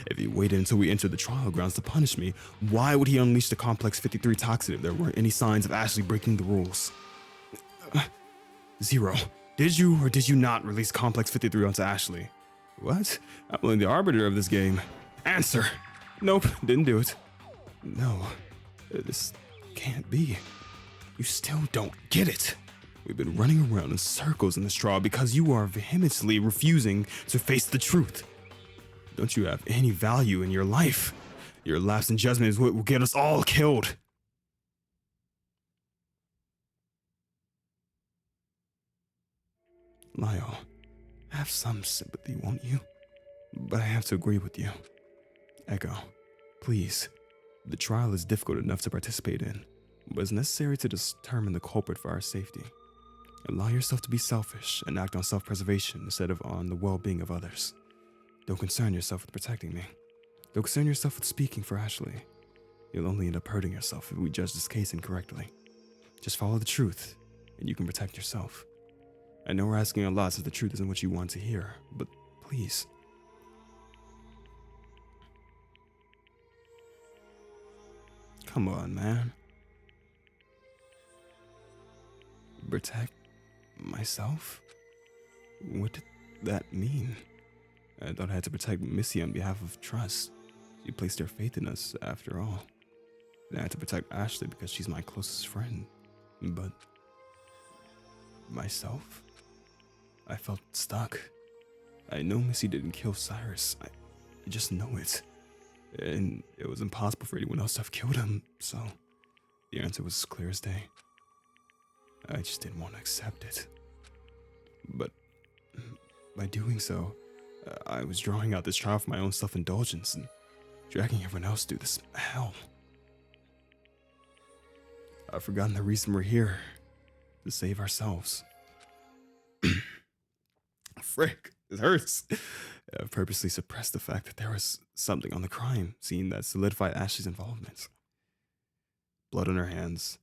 If he waited until we entered the trial grounds to punish me, why would he unleash the Complex 53 toxin if there weren't any signs of Ashley breaking the rules? Zero, did you or did you not release Complex 53 onto Ashley? What? I'm only the arbiter of this game. Answer! Nope, didn't do it. No, this can't be. You still don't get it. We've been running around in circles in this trial because you are vehemently refusing to face the truth. Don't you have any value in your life? Your lapse in judgment is what will get us all killed. Lyle, have some sympathy, won't you? But I have to agree with you. Echo, please. The trial is difficult enough to participate in, but it's necessary to determine the culprit for our safety. Allow yourself to be selfish and act on self-preservation instead of on the well-being of others. Don't concern yourself with protecting me. Don't concern yourself with speaking for Ashley. You'll only end up hurting yourself if we judge this case incorrectly. Just follow the truth, and you can protect yourself. I know we're asking a lot since the truth isn't what you want to hear, but please. Come on, man. Protect myself? What did that mean? I thought I had to protect Missy on behalf of trust. She placed her faith in us, after all. And I had to protect Ashley because she's my closest friend. But myself? I felt stuck. I know Missy didn't kill Cyrus. I just know it. And it was impossible for anyone else to have killed him, so the answer was as clear as day. I just didn't want to accept it. But by doing so, I was drawing out this trial for my own self-indulgence and dragging everyone else through this hell. I've forgotten the reason we're here, to save ourselves. Frick, it hurts. I've purposely suppressed the fact that there was something on the crime scene that solidified Ashley's involvement. Blood on her hands.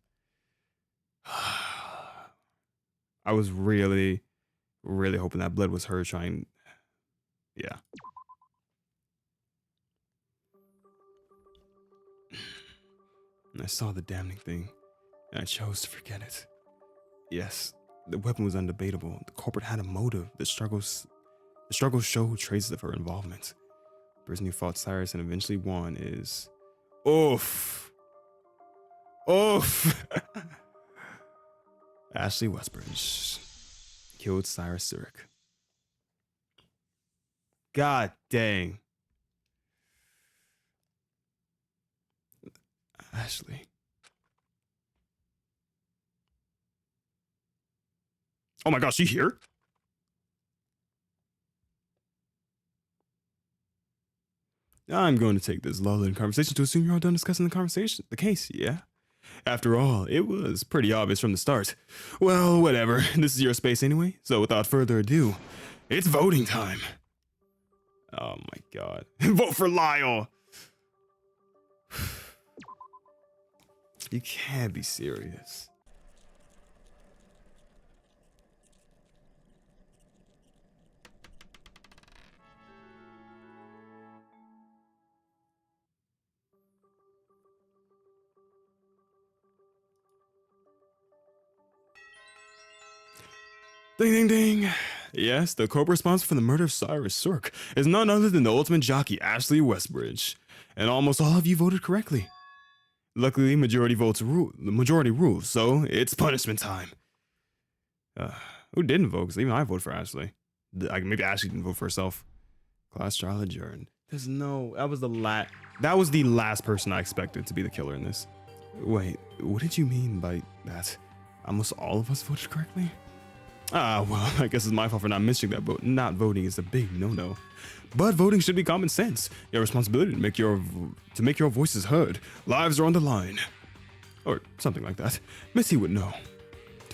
I was really hoping that blood was her trying. Yeah. And I saw the damning thing, and I chose to forget it. Yes, the weapon was undebatable. The culprit had a motive. The struggles show traces of her involvement. The person who fought Cyrus and eventually won is... Oof! Oof! Ashley Westbridge killed Cyrus Zurich. God dang. Ashley. Oh my gosh, you here? I'm going to take this lull in conversation to assume you're all done discussing the case, yeah? After all, it was pretty obvious from the start. Well, whatever. This is your space anyway, so without further ado, it's voting time. Oh my god. Vote for Lyle! You can't be serious. Ding, ding, ding. Yes, the corporate responsible for the murder of Cyrus Zurich is none other than the ultimate jockey, Ashley Westbridge. And almost all of you voted correctly. Luckily, majority rules, so it's punishment time. Who didn't vote? Because even I voted for Ashley. Maybe Ashley didn't vote for herself. Class trial adjourned. There's no... That was the last person I expected to be the killer in this. Wait, what did you mean by that? Almost all of us voted correctly? Well, I guess it's my fault for not mentioning that, but not voting is a big no-no. But voting should be common sense. Your responsibility to make your voices heard. Lives are on the line. Or something like that. Missy would know.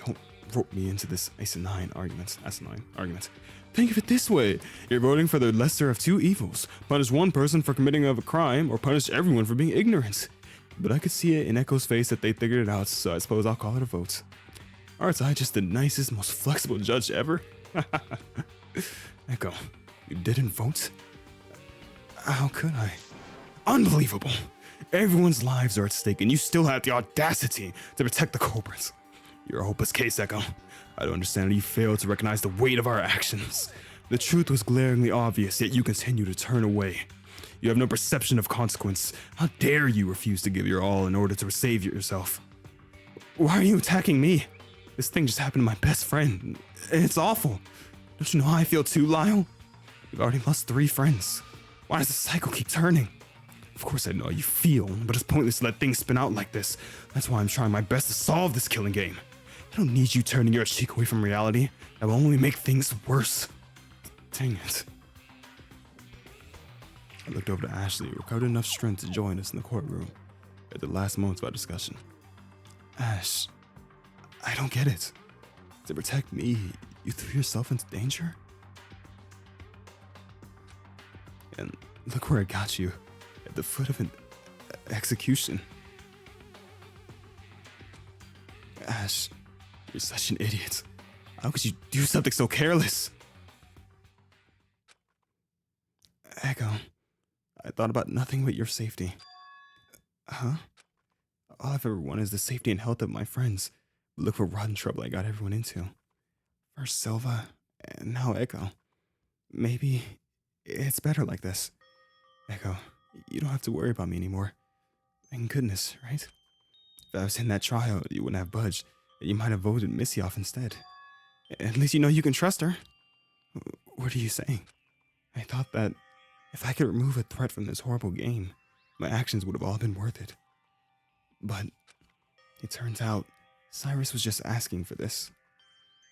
Don't rope me into this asinine argument. Think of it this way. You're voting for the lesser of two evils. Punish one person for committing a crime, or punish everyone for being ignorant. But I could see it in Echo's face that they figured it out, so I suppose I'll call it a vote. Aren't I just the nicest, most flexible judge ever? Echo, you didn't vote? How could I? Unbelievable! Everyone's lives are at stake, and you still had the audacity to protect the culprits. You're a hopeless case, Echo. I don't understand how you failed to recognize the weight of our actions. The truth was glaringly obvious, yet you continue to turn away. You have no perception of consequence. How dare you refuse to give your all in order to save yourself? Why are you attacking me? This thing just happened to my best friend. It's awful. Don't you know how I feel too, Lyle? We've already lost 3 friends. Why does the cycle keep turning? Of course I know how you feel, but it's pointless to let things spin out like this. That's why I'm trying my best to solve this killing game. I don't need you turning your cheek away from reality. That will only make things worse. Dang it. I looked over to Ashley, who recovered enough strength to join us in the courtroom at the last moments of our discussion. Ash, I don't get it. To protect me, you threw yourself into danger? And look where it got you, at the foot of an execution. Ash, you're such an idiot. How could you do something so careless? Echo, I thought about nothing but your safety. Huh? All I've ever wanted is the safety and health of my friends. But look what rotten trouble I got everyone into. First Silva, and now Echo. Maybe it's better like this. Echo, you don't have to worry about me anymore. Thank goodness, right? If I was in that trial, you wouldn't have budged. You might have voted Missy off instead. At least you know you can trust her. What are you saying? I thought that if I could remove a threat from this horrible game, my actions would have all been worth it. But it turns out Cyrus was just asking for this.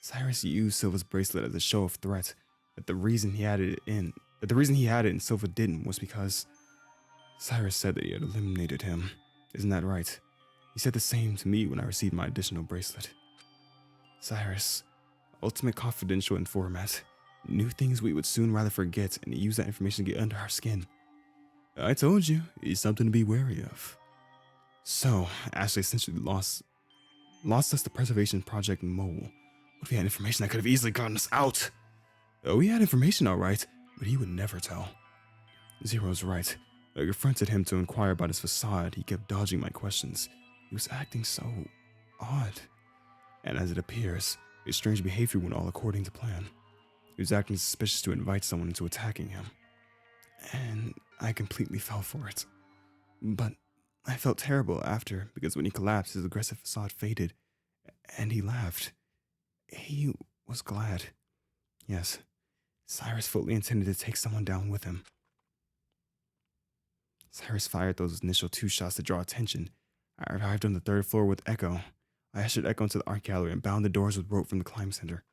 Cyrus used Silva's bracelet as a show of threat. That the reason he had it in and Silva didn't was because Cyrus said that he had eliminated him. Isn't that right? He said the same to me when I received my additional bracelet. Cyrus, ultimate confidential informant, knew things we would soon rather forget, and he used that information to get under our skin. I told you, he's something to be wary of. So, Ashley essentially lost us the preservation project mole. What if he had information that could have easily gotten us out? Oh, he had information all right, but he would never tell. Zero's right. I confronted him to inquire about his facade. He kept dodging my questions. He was acting so odd. And as it appears, his strange behavior went all according to plan. He was acting suspicious to invite someone into attacking him. And I completely fell for it. But I felt terrible after, because when he collapsed, his aggressive facade faded, and he laughed. He was glad. Yes, Cyrus fully intended to take someone down with him. Cyrus fired those initial 2 shots to draw attention. I arrived on the 3rd floor with Echo. I ushered Echo into the art gallery and bound the doors with rope from the climb center.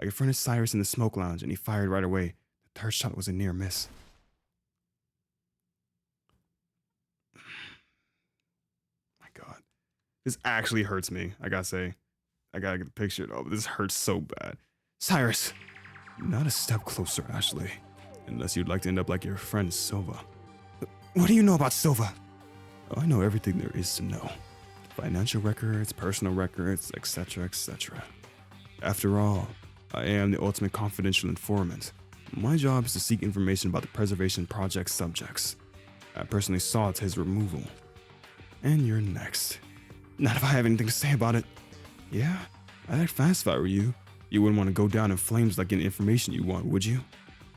I confronted Cyrus in the smoke lounge, and he fired right away. The 3rd shot was a near miss. My God. This actually hurts me, I gotta say. I gotta get a picture of it. This hurts so bad. Cyrus! Not a step closer, Ashley. Unless you'd like to end up like your friend Silva. What do you know about Silva? Oh, I know everything there is to know. Financial records, personal records, etc., etc. After all, I am the ultimate confidential informant. My job is to seek information about the preservation project subjects. I personally sought his removal. And you're next. Not if I have anything to say about it. Yeah, I'd act fast if I were you. You wouldn't want to go down in flames like getting information you want, would you?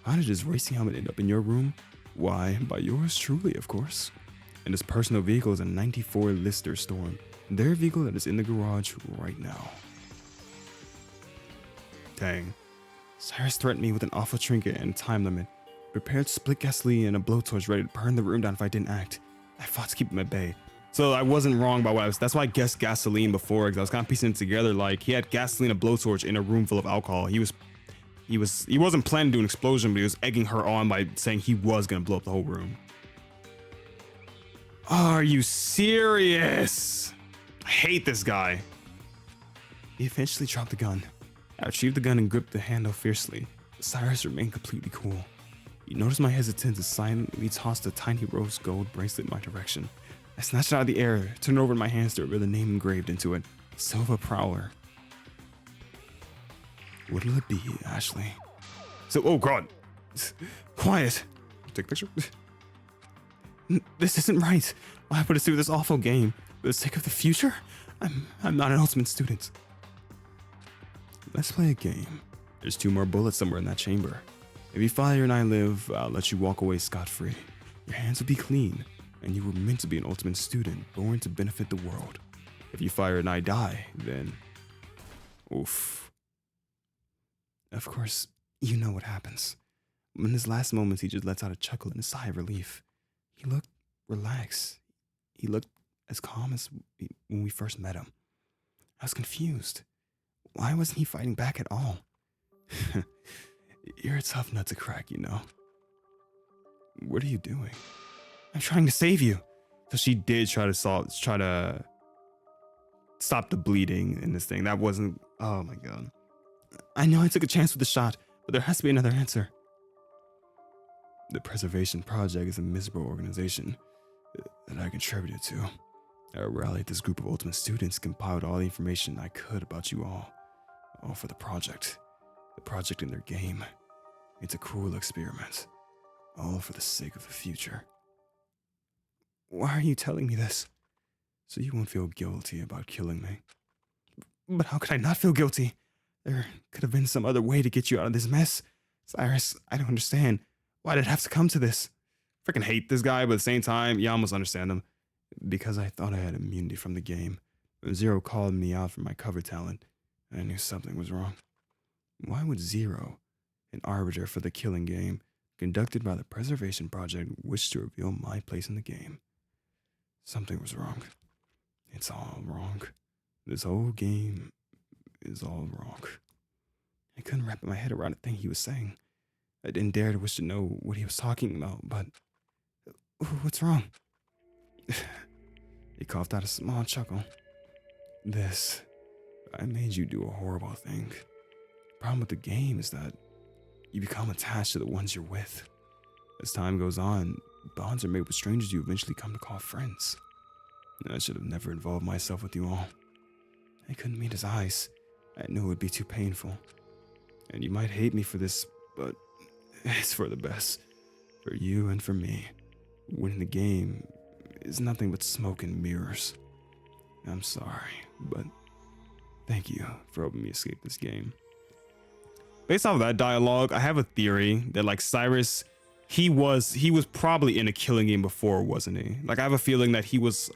How did his racing helmet end up in your room? Why, by yours truly, of course. And his personal vehicle is a 94 Lister Storm. Their vehicle that is in the garage right now. Dang. Cyrus threatened me with an awful trinket and time limit. Prepared split gasoline and a blowtorch ready to burn the room down if I didn't act. I fought to keep him at bay. So I wasn't wrong about what I was. That's why I guessed gasoline before, because I was kind of piecing it together. Like, he had gasoline and a blowtorch in a room full of alcohol. He wasn't planning to do an explosion, but he was egging her on by saying he was gonna blow up the whole room. Are you serious? I hate this guy. He eventually dropped the gun. I retrieved the gun and gripped the handle fiercely. Cyrus remained completely cool. He noticed my hesitance and silently tossed a tiny rose gold bracelet in my direction. I snatched it out of the air, turned it over in my hands to reveal the name engraved into it. Silva Prowler. What'll it be, Ashley? So, oh God. Quiet. Take a picture. This isn't right. Why put us through this awful game? For the sake of the future? I'm not an ultimate student. Let's play a game. There's 2 more bullets somewhere in that chamber. If you fire and I live, I'll let you walk away scot-free. Your hands will be clean, and you were meant to be an ultimate student, born to benefit the world. If you fire and I die, then... oof. Of course, you know what happens. In his last moments, he just lets out a chuckle and a sigh of relief. He looked relaxed. He looked as calm as when we first met him. I was confused. Why wasn't he fighting back at all? You're a tough nut to crack, you know. What are you doing? I'm trying to save you. So she did try to stop the bleeding in this thing. That wasn't, oh my God. I know I took a chance with the shot, but there has to be another answer. The Preservation Project is a miserable organization that I contributed to. I rallied this group of ultimate students, compiled all the information I could about you all for the project. The project in their game. It's a cruel experiment, all for the sake of the future. Why are you telling me this? So you won't feel guilty about killing me. But how could I not feel guilty? There could have been some other way to get you out of this mess. Cyrus, I don't understand. Why did it have to come to this? Freaking hate this guy, but at the same time, you almost understand him. Because I thought I had immunity from the game. When Zero called me out for my cover talent, I knew something was wrong. Why would Zero, an arbiter for the killing game, conducted by the Preservation Project, wish to reveal my place in the game? Something was wrong. It's all wrong. This whole game is all wrong. I couldn't wrap my head around a thing he was saying. I didn't dare to wish to know what he was talking about, but... What's wrong? He coughed out a small chuckle. I made you do a horrible thing. The problem with the game is that you become attached to the ones you're with. As time goes on, bonds are made with strangers you eventually come to call friends. I should have never involved myself with you all. I couldn't meet his eyes. I knew it would be too painful. And you might hate me for this, but it's for the best. For you and for me. Winning the game is nothing but smoke and mirrors. I'm sorry, but thank you for helping me escape this game. Based off of that dialogue, I have a theory that like Cyrus, he was probably in a killing game before, wasn't he? Like I have a feeling that he was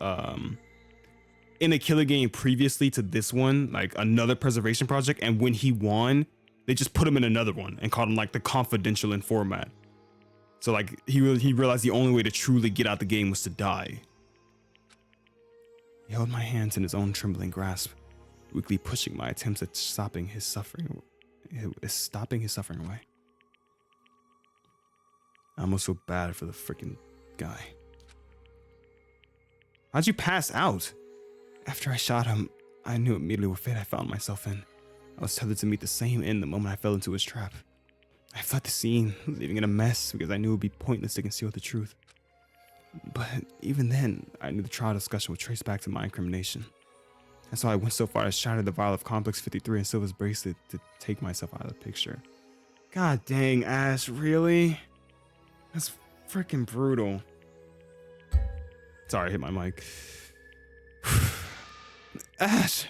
in a killing game previously to this one, like another preservation project, and when he won, they just put him in another one and called him like the confidential informant. So like he realized the only way to truly get out the game was to die. He held my hands in his own trembling grasp, weakly pushing my attempts at stopping his suffering away. I almost feel bad for the freaking guy. How'd you pass out? After I shot him, I knew immediately what fate I found myself in. I was tethered to meet the same end the moment I fell into his trap. I fled the scene, leaving it a mess because I knew it would be pointless to conceal the truth. But even then, I knew the trial discussion would trace back to my incrimination. And so I went so far as shatter the vial of Complex 53 and Silva's bracelet to take myself out of the picture. God dang, Ash, really? That's freaking brutal. Sorry, I hit my mic. Ash,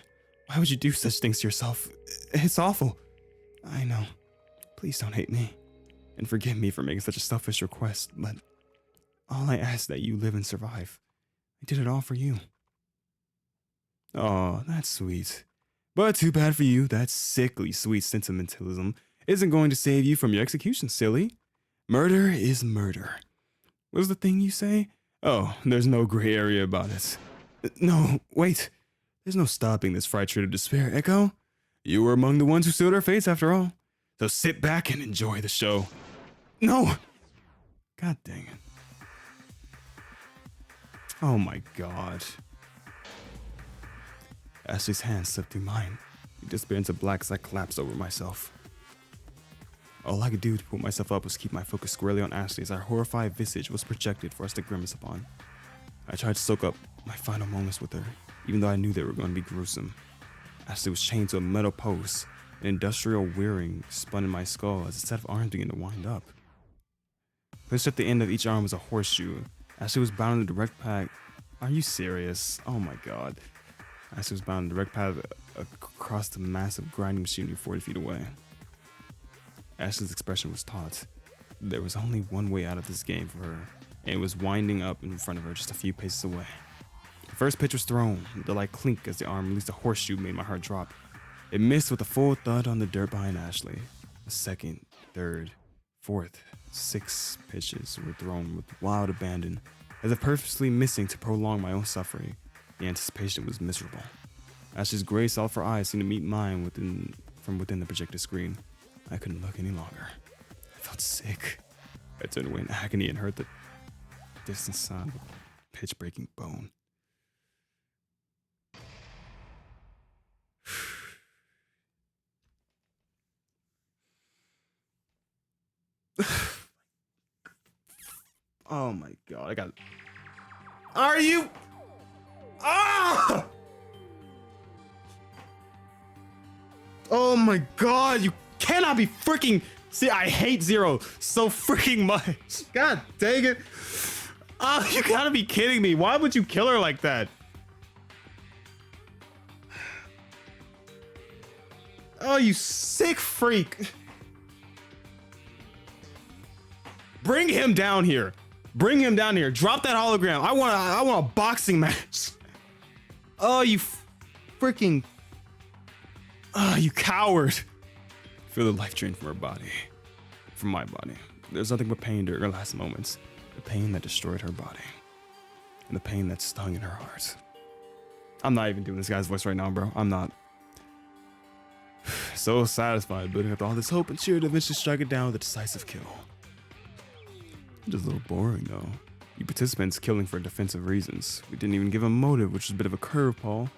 why would you do such things to yourself? It's awful. I know. Please don't hate me. And forgive me for making such a selfish request, but all I ask is that you live and survive. I did it all for you. Oh, that's sweet. But too bad for you, that sickly sweet sentimentalism isn't going to save you from your execution, silly. Murder is murder. What was the thing you say? Oh, there's no gray area about it. No, wait. There's no stopping this fright trade of despair, Echo. You were among the ones who sealed our fates after all. So sit back and enjoy the show. No! God dang it. Oh my god. Ashley's hand slipped through mine. He disappeared into black as I collapsed over myself. All I could do to pull myself up was keep my focus squarely on Ashley as our horrified visage was projected for us to grimace upon. I tried to soak up my final moments with her, even though I knew they were going to be gruesome. Ashley was chained to a metal post. An industrial whirring spun in my skull as a set of arms began to wind up. Pushed at the end of each arm was a horseshoe. Ashley was bound in a direct path. Are you serious? Oh my god. Ashley was bound in a direct path across the massive grinding machinery 40 feet away. Ashley's expression was taut. There was only one way out of this game for her, and it was winding up in front of her just a few paces away. The first pitch was thrown. The light clinked as the arm released a horseshoe made my heart drop. It missed with a full thud on the dirt behind Ashley. The second, third, fourth, sixth pitches were thrown with wild abandon, as if purposely missing to prolong my own suffering. The anticipation was miserable. Ashley's gray sulfur eyes seemed to meet mine from within the projected screen. I couldn't look any longer. I felt sick. I turned away in agony and heard the distant sound of a pitch-breaking bone. Oh my god, I got. Are you? Ah! Oh my god, you cannot be freaking. See, I hate Zero so freaking much. God dang it. Oh, you gotta be kidding me. Why would you kill her like that? Oh, you sick freak. Bring him down here. Bring him down here. Drop that hologram. I want a boxing match. Oh, you freaking. Oh, you coward. Feel the life drain from her body. From my body. There's nothing but pain during her last moments. The pain that destroyed her body. And the pain that stung in her heart. I'm not even doing this guy's voice right now, bro. I'm not. So satisfied building up all this hope and cheer to eventually strike it down with a decisive kill. Just a little boring though. You participants killing for defensive reasons. We didn't even give a motive, which is a bit of a curveball.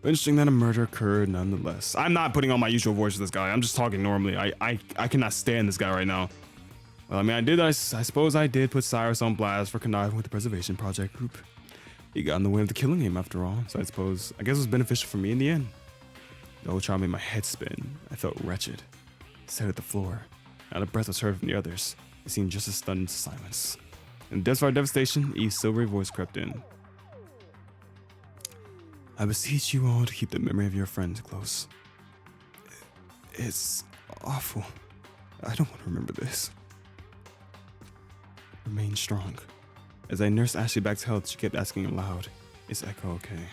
But interesting that a murder occurred nonetheless. I'm not putting on my usual voice for this guy. I'm just talking normally. I cannot stand this guy right now. Well, I mean, I suppose I did put Cyrus on blast for conniving with the preservation project group. He got in the way of the killing game after all, so I guess it was beneficial for me in the end. The whole trial made my head spin. I felt wretched. I sat at the floor. Not a breath was heard from the others. They seemed just as stunned into silence. In the depths of our devastation, Eve's silvery voice crept in. I beseech you all to keep the memory of your friends close. It's awful. I don't want to remember this. Remain strong. As I nursed Ashley back to health, she kept asking aloud, "Is Echo okay?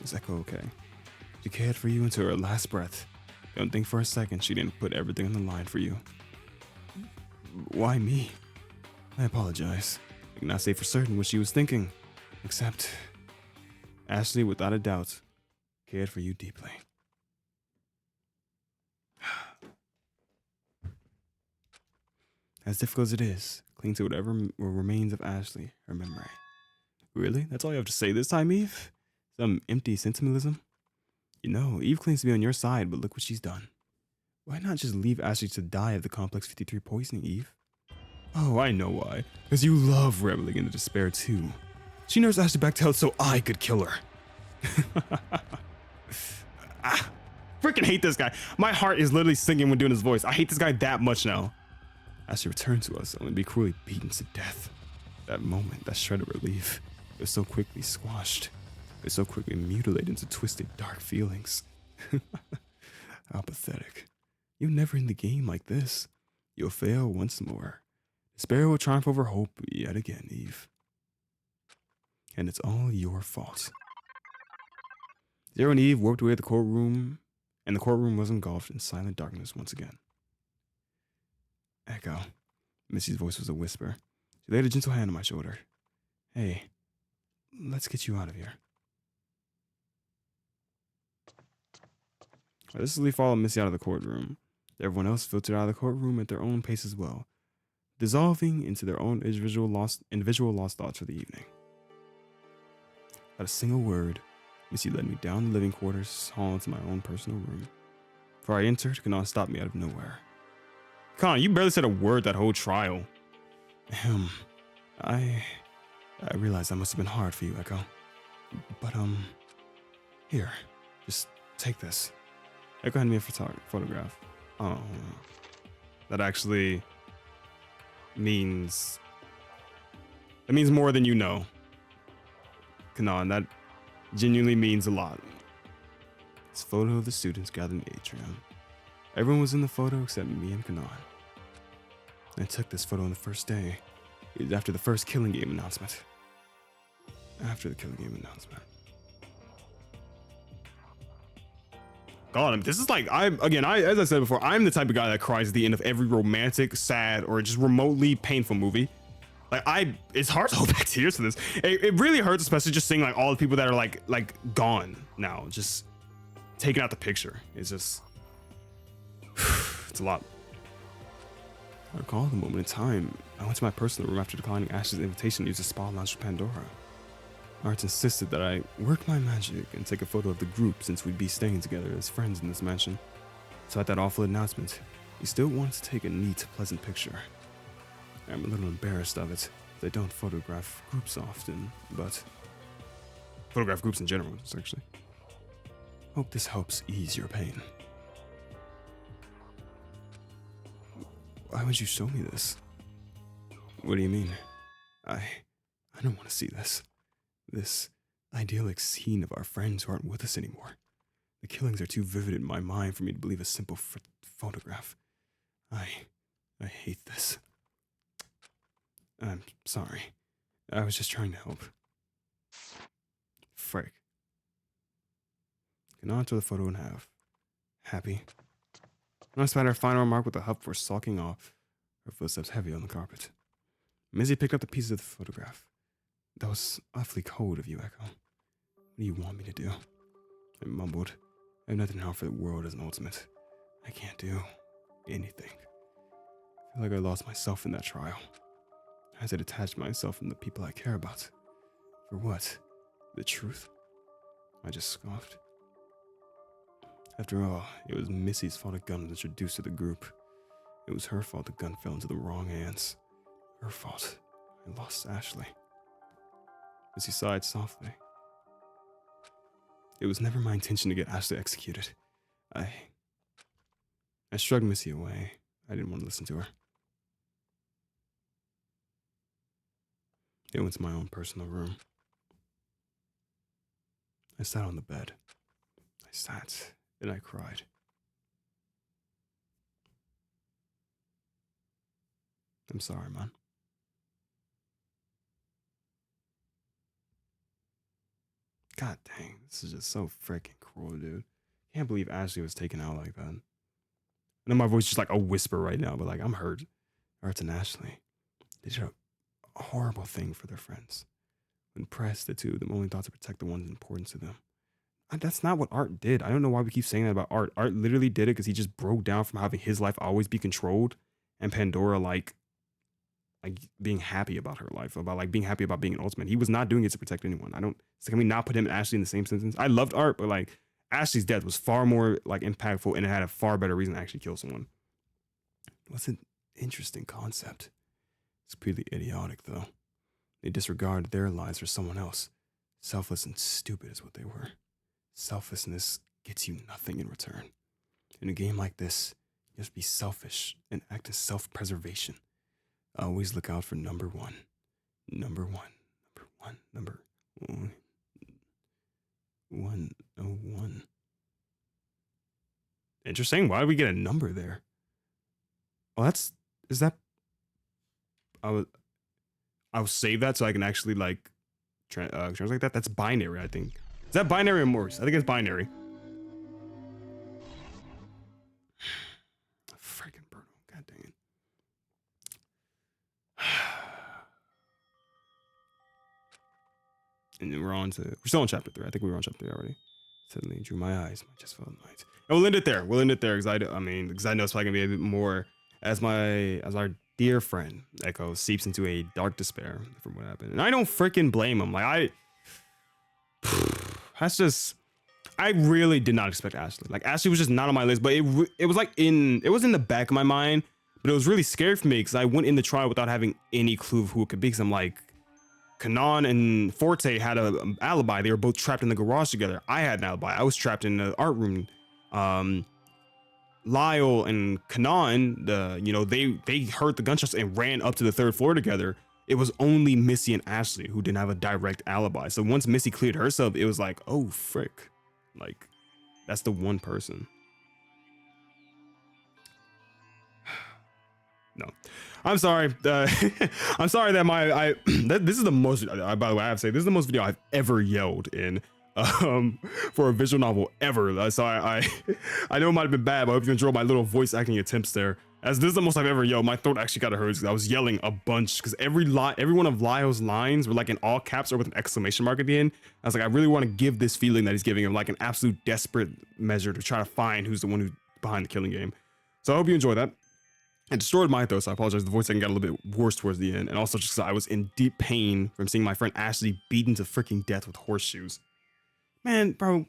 Is Echo okay?" She cared for you until her last breath. Don't think for a second she didn't put everything on the line for you. Why me? I apologize. I cannot say for certain what she was thinking, except Ashley, without a doubt, cared for you deeply. As difficult as it is, cling to whatever remains of Ashley, her memory. Really? That's all you have to say this time, Eve? Some empty sentimentalism? You know, Eve claims to be on your side, but look what she's done. Why not just leave Ashley to die of the Complex 53 poisoning, Eve? Oh, I know why. Because you love reveling in the despair too. She nursed Ashley back to health so I could kill her. Freaking hate this guy. My heart is literally sinking when doing his voice. I hate this guy that much now. Ashley returned to us only to be cruelly beaten to death. That moment, that shred of relief, it was so quickly squashed. It was so quickly mutilated into twisted, dark feelings. How pathetic. You'll never end the game like this. You'll fail once more. Despair will triumph over hope yet again, Eve. And it's all your fault. Zero and Eve walked away at the courtroom, and the courtroom was engulfed in silent darkness once again. Echo. Missy's voice was a whisper. She laid a gentle hand on my shoulder. Hey, let's get you out of here. I hastily followed Missy out of the courtroom. Everyone else filtered out of the courtroom at their own pace as well, dissolving into their own individual lost thoughts for the evening. Without a single word, Missy led me down the living quarters hall into my own personal room. Before I entered, Kanan stopped me out of nowhere. Kanan, you barely said a word that whole trial. I realized that must have been hard for you, Echo. But, here, just take this. Echo handed me a photograph. Oh, that actually means more than you know. Kanan, that genuinely means a lot. It's a photo of the students gathered in the atrium. Everyone was in the photo except me and Kanan. I took this photo on the first day. It was after the first Killing Game announcement. After the Killing Game announcement. God, this is like, as I said before, I'm the type of guy that cries at the end of every romantic, sad, or just remotely painful movie. Like it's hard to hold back tears for this. It really hurts, especially just seeing like all the people that are like gone now, just taking out the picture. It's just, it's a lot. I recall the moment in time. I went to my personal room after declining Ash's invitation to use the spa lounge for Pandora. Art insisted that I work my magic and take a photo of the group since we'd be staying together as friends in this mansion. So at that awful announcement, he still wanted to take a neat, pleasant picture. I'm a little embarrassed of it, They don't photograph groups often, but photograph groups in general, actually. Hope this helps ease your pain. Why would you show me this? What do you mean? I don't want to see this. This idyllic scene of our friends who aren't with us anymore. The killings are too vivid in my mind for me to believe a simple photograph. I hate this. I'm sorry. I was just trying to help. Frick. Kanon tore the photo in half. Happy. I spent her final remark with a huff before sulking off, her footsteps heavy on the carpet. Missy picked up the pieces of the photograph. That was awfully cold of you, Echo. What do you want me to do? I mumbled. I have nothing out for the world as an ultimate. I can't do anything. I feel like I lost myself in that trial. I had to detach myself from the people I care about. For what? The truth? I just scoffed. After all, it was Missy's fault a gun was introduced to the group. It was her fault the gun fell into the wrong hands. Her fault. I lost Ashley. Missy sighed softly. It was never my intention to get Ashley executed. I shrugged Missy away. I didn't want to listen to her. It went to my own personal room. I sat on the bed. I sat and I cried. I'm sorry, man. God dang, this is just so freaking cruel, dude. Can't believe Ashley was taken out like that. I know my voice is just like a whisper right now, but like I'm hurt. Art and Ashley, they did a horrible thing for their friends. When pressed, the two of them only thought to protect the ones important to them. That's not what Art did. I don't know why we keep saying that about Art. Art literally did it because he just broke down from having his life always be controlled, and Pandora like being happy about her life, about like being happy about being an ultimate. He was not doing it to protect anyone. Can we not put him and Ashley in the same sentence? I loved Art, but like Ashley's death was far more like impactful and it had a far better reason to actually kill someone. What's an interesting concept? It's pretty idiotic though. They disregarded their lives for someone else. Selfless and stupid is what they were. Selflessness gets you nothing in return. In a game like this, you have to be selfish and act in self-preservation. Always look out for number one. Number one. Number one. Number 101. Interesting. Why did we get a number there? Oh, I'll save that so I can actually like translate that. That's binary, I think. Is that binary or Morse? I think it's binary. Freaking Bruno. God dang it. And then we're still on chapter 3. I think we were on chapter 3 already. Suddenly drew my eyes. My chest felt light. And we'll end it there. We'll end it there because I know it's probably gonna be a bit more as our dear friend Echo seeps into a dark despair from what happened. And I don't freaking blame him. Like I really did not expect Ashley. Like Ashley was just not on my list, but it was in the back of my mind, but it was really scary for me because I went in the trial without having any clue of who it could be. Because I'm like, Kanon and Forte had an alibi. They were both trapped in the garage together. I had an alibi. I was trapped in the art room. Lyle and Kanon, they heard the gunshots and ran up to the 3rd floor together. It was only Missy and Ashley who didn't have a direct alibi. So once Missy cleared herself, it was like, oh frick, like that's the one person. No, I'm sorry. I'm sorry that this is the most. By the way, I have to say this is the most video I've ever yelled in for a visual novel ever. So I know it might have been bad, but I hope you enjoyed my little voice acting attempts there. As this is the most I've ever yelled. My throat actually got hurt because I was yelling a bunch because every one of Lyle's lines were like in all caps or with an exclamation mark at the end. I was like, I really want to give this feeling that he's giving him like an absolute desperate measure to try to find who's the one who's behind the killing game. So I hope you enjoy that. It destroyed my throat, so I apologize. The voice acting got a little bit worse towards the end, and also just because I was in deep pain from seeing my friend Ashley beaten to freaking death with horseshoes. Man, bro,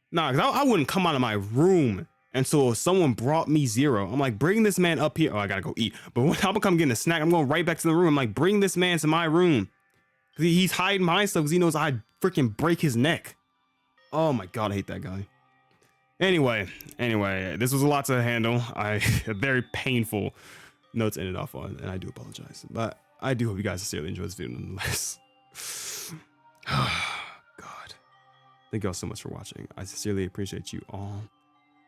nah, because I wouldn't come out of my room And so someone brought me Zero. I'm like, bring this man up here. Oh, I gotta go eat. But when I'm come getting a snack, I'm going right back to the room. I'm like, bring this man to my room. He's hiding behind stuff because he knows I'd freaking break his neck. Oh my God, I hate that guy. Anyway, this was a lot to handle. A very painful note to end it off on, and I do apologize. But I do hope you guys sincerely enjoyed this video nonetheless. God. Thank you all so much for watching. I sincerely appreciate you all,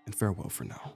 and farewell for now.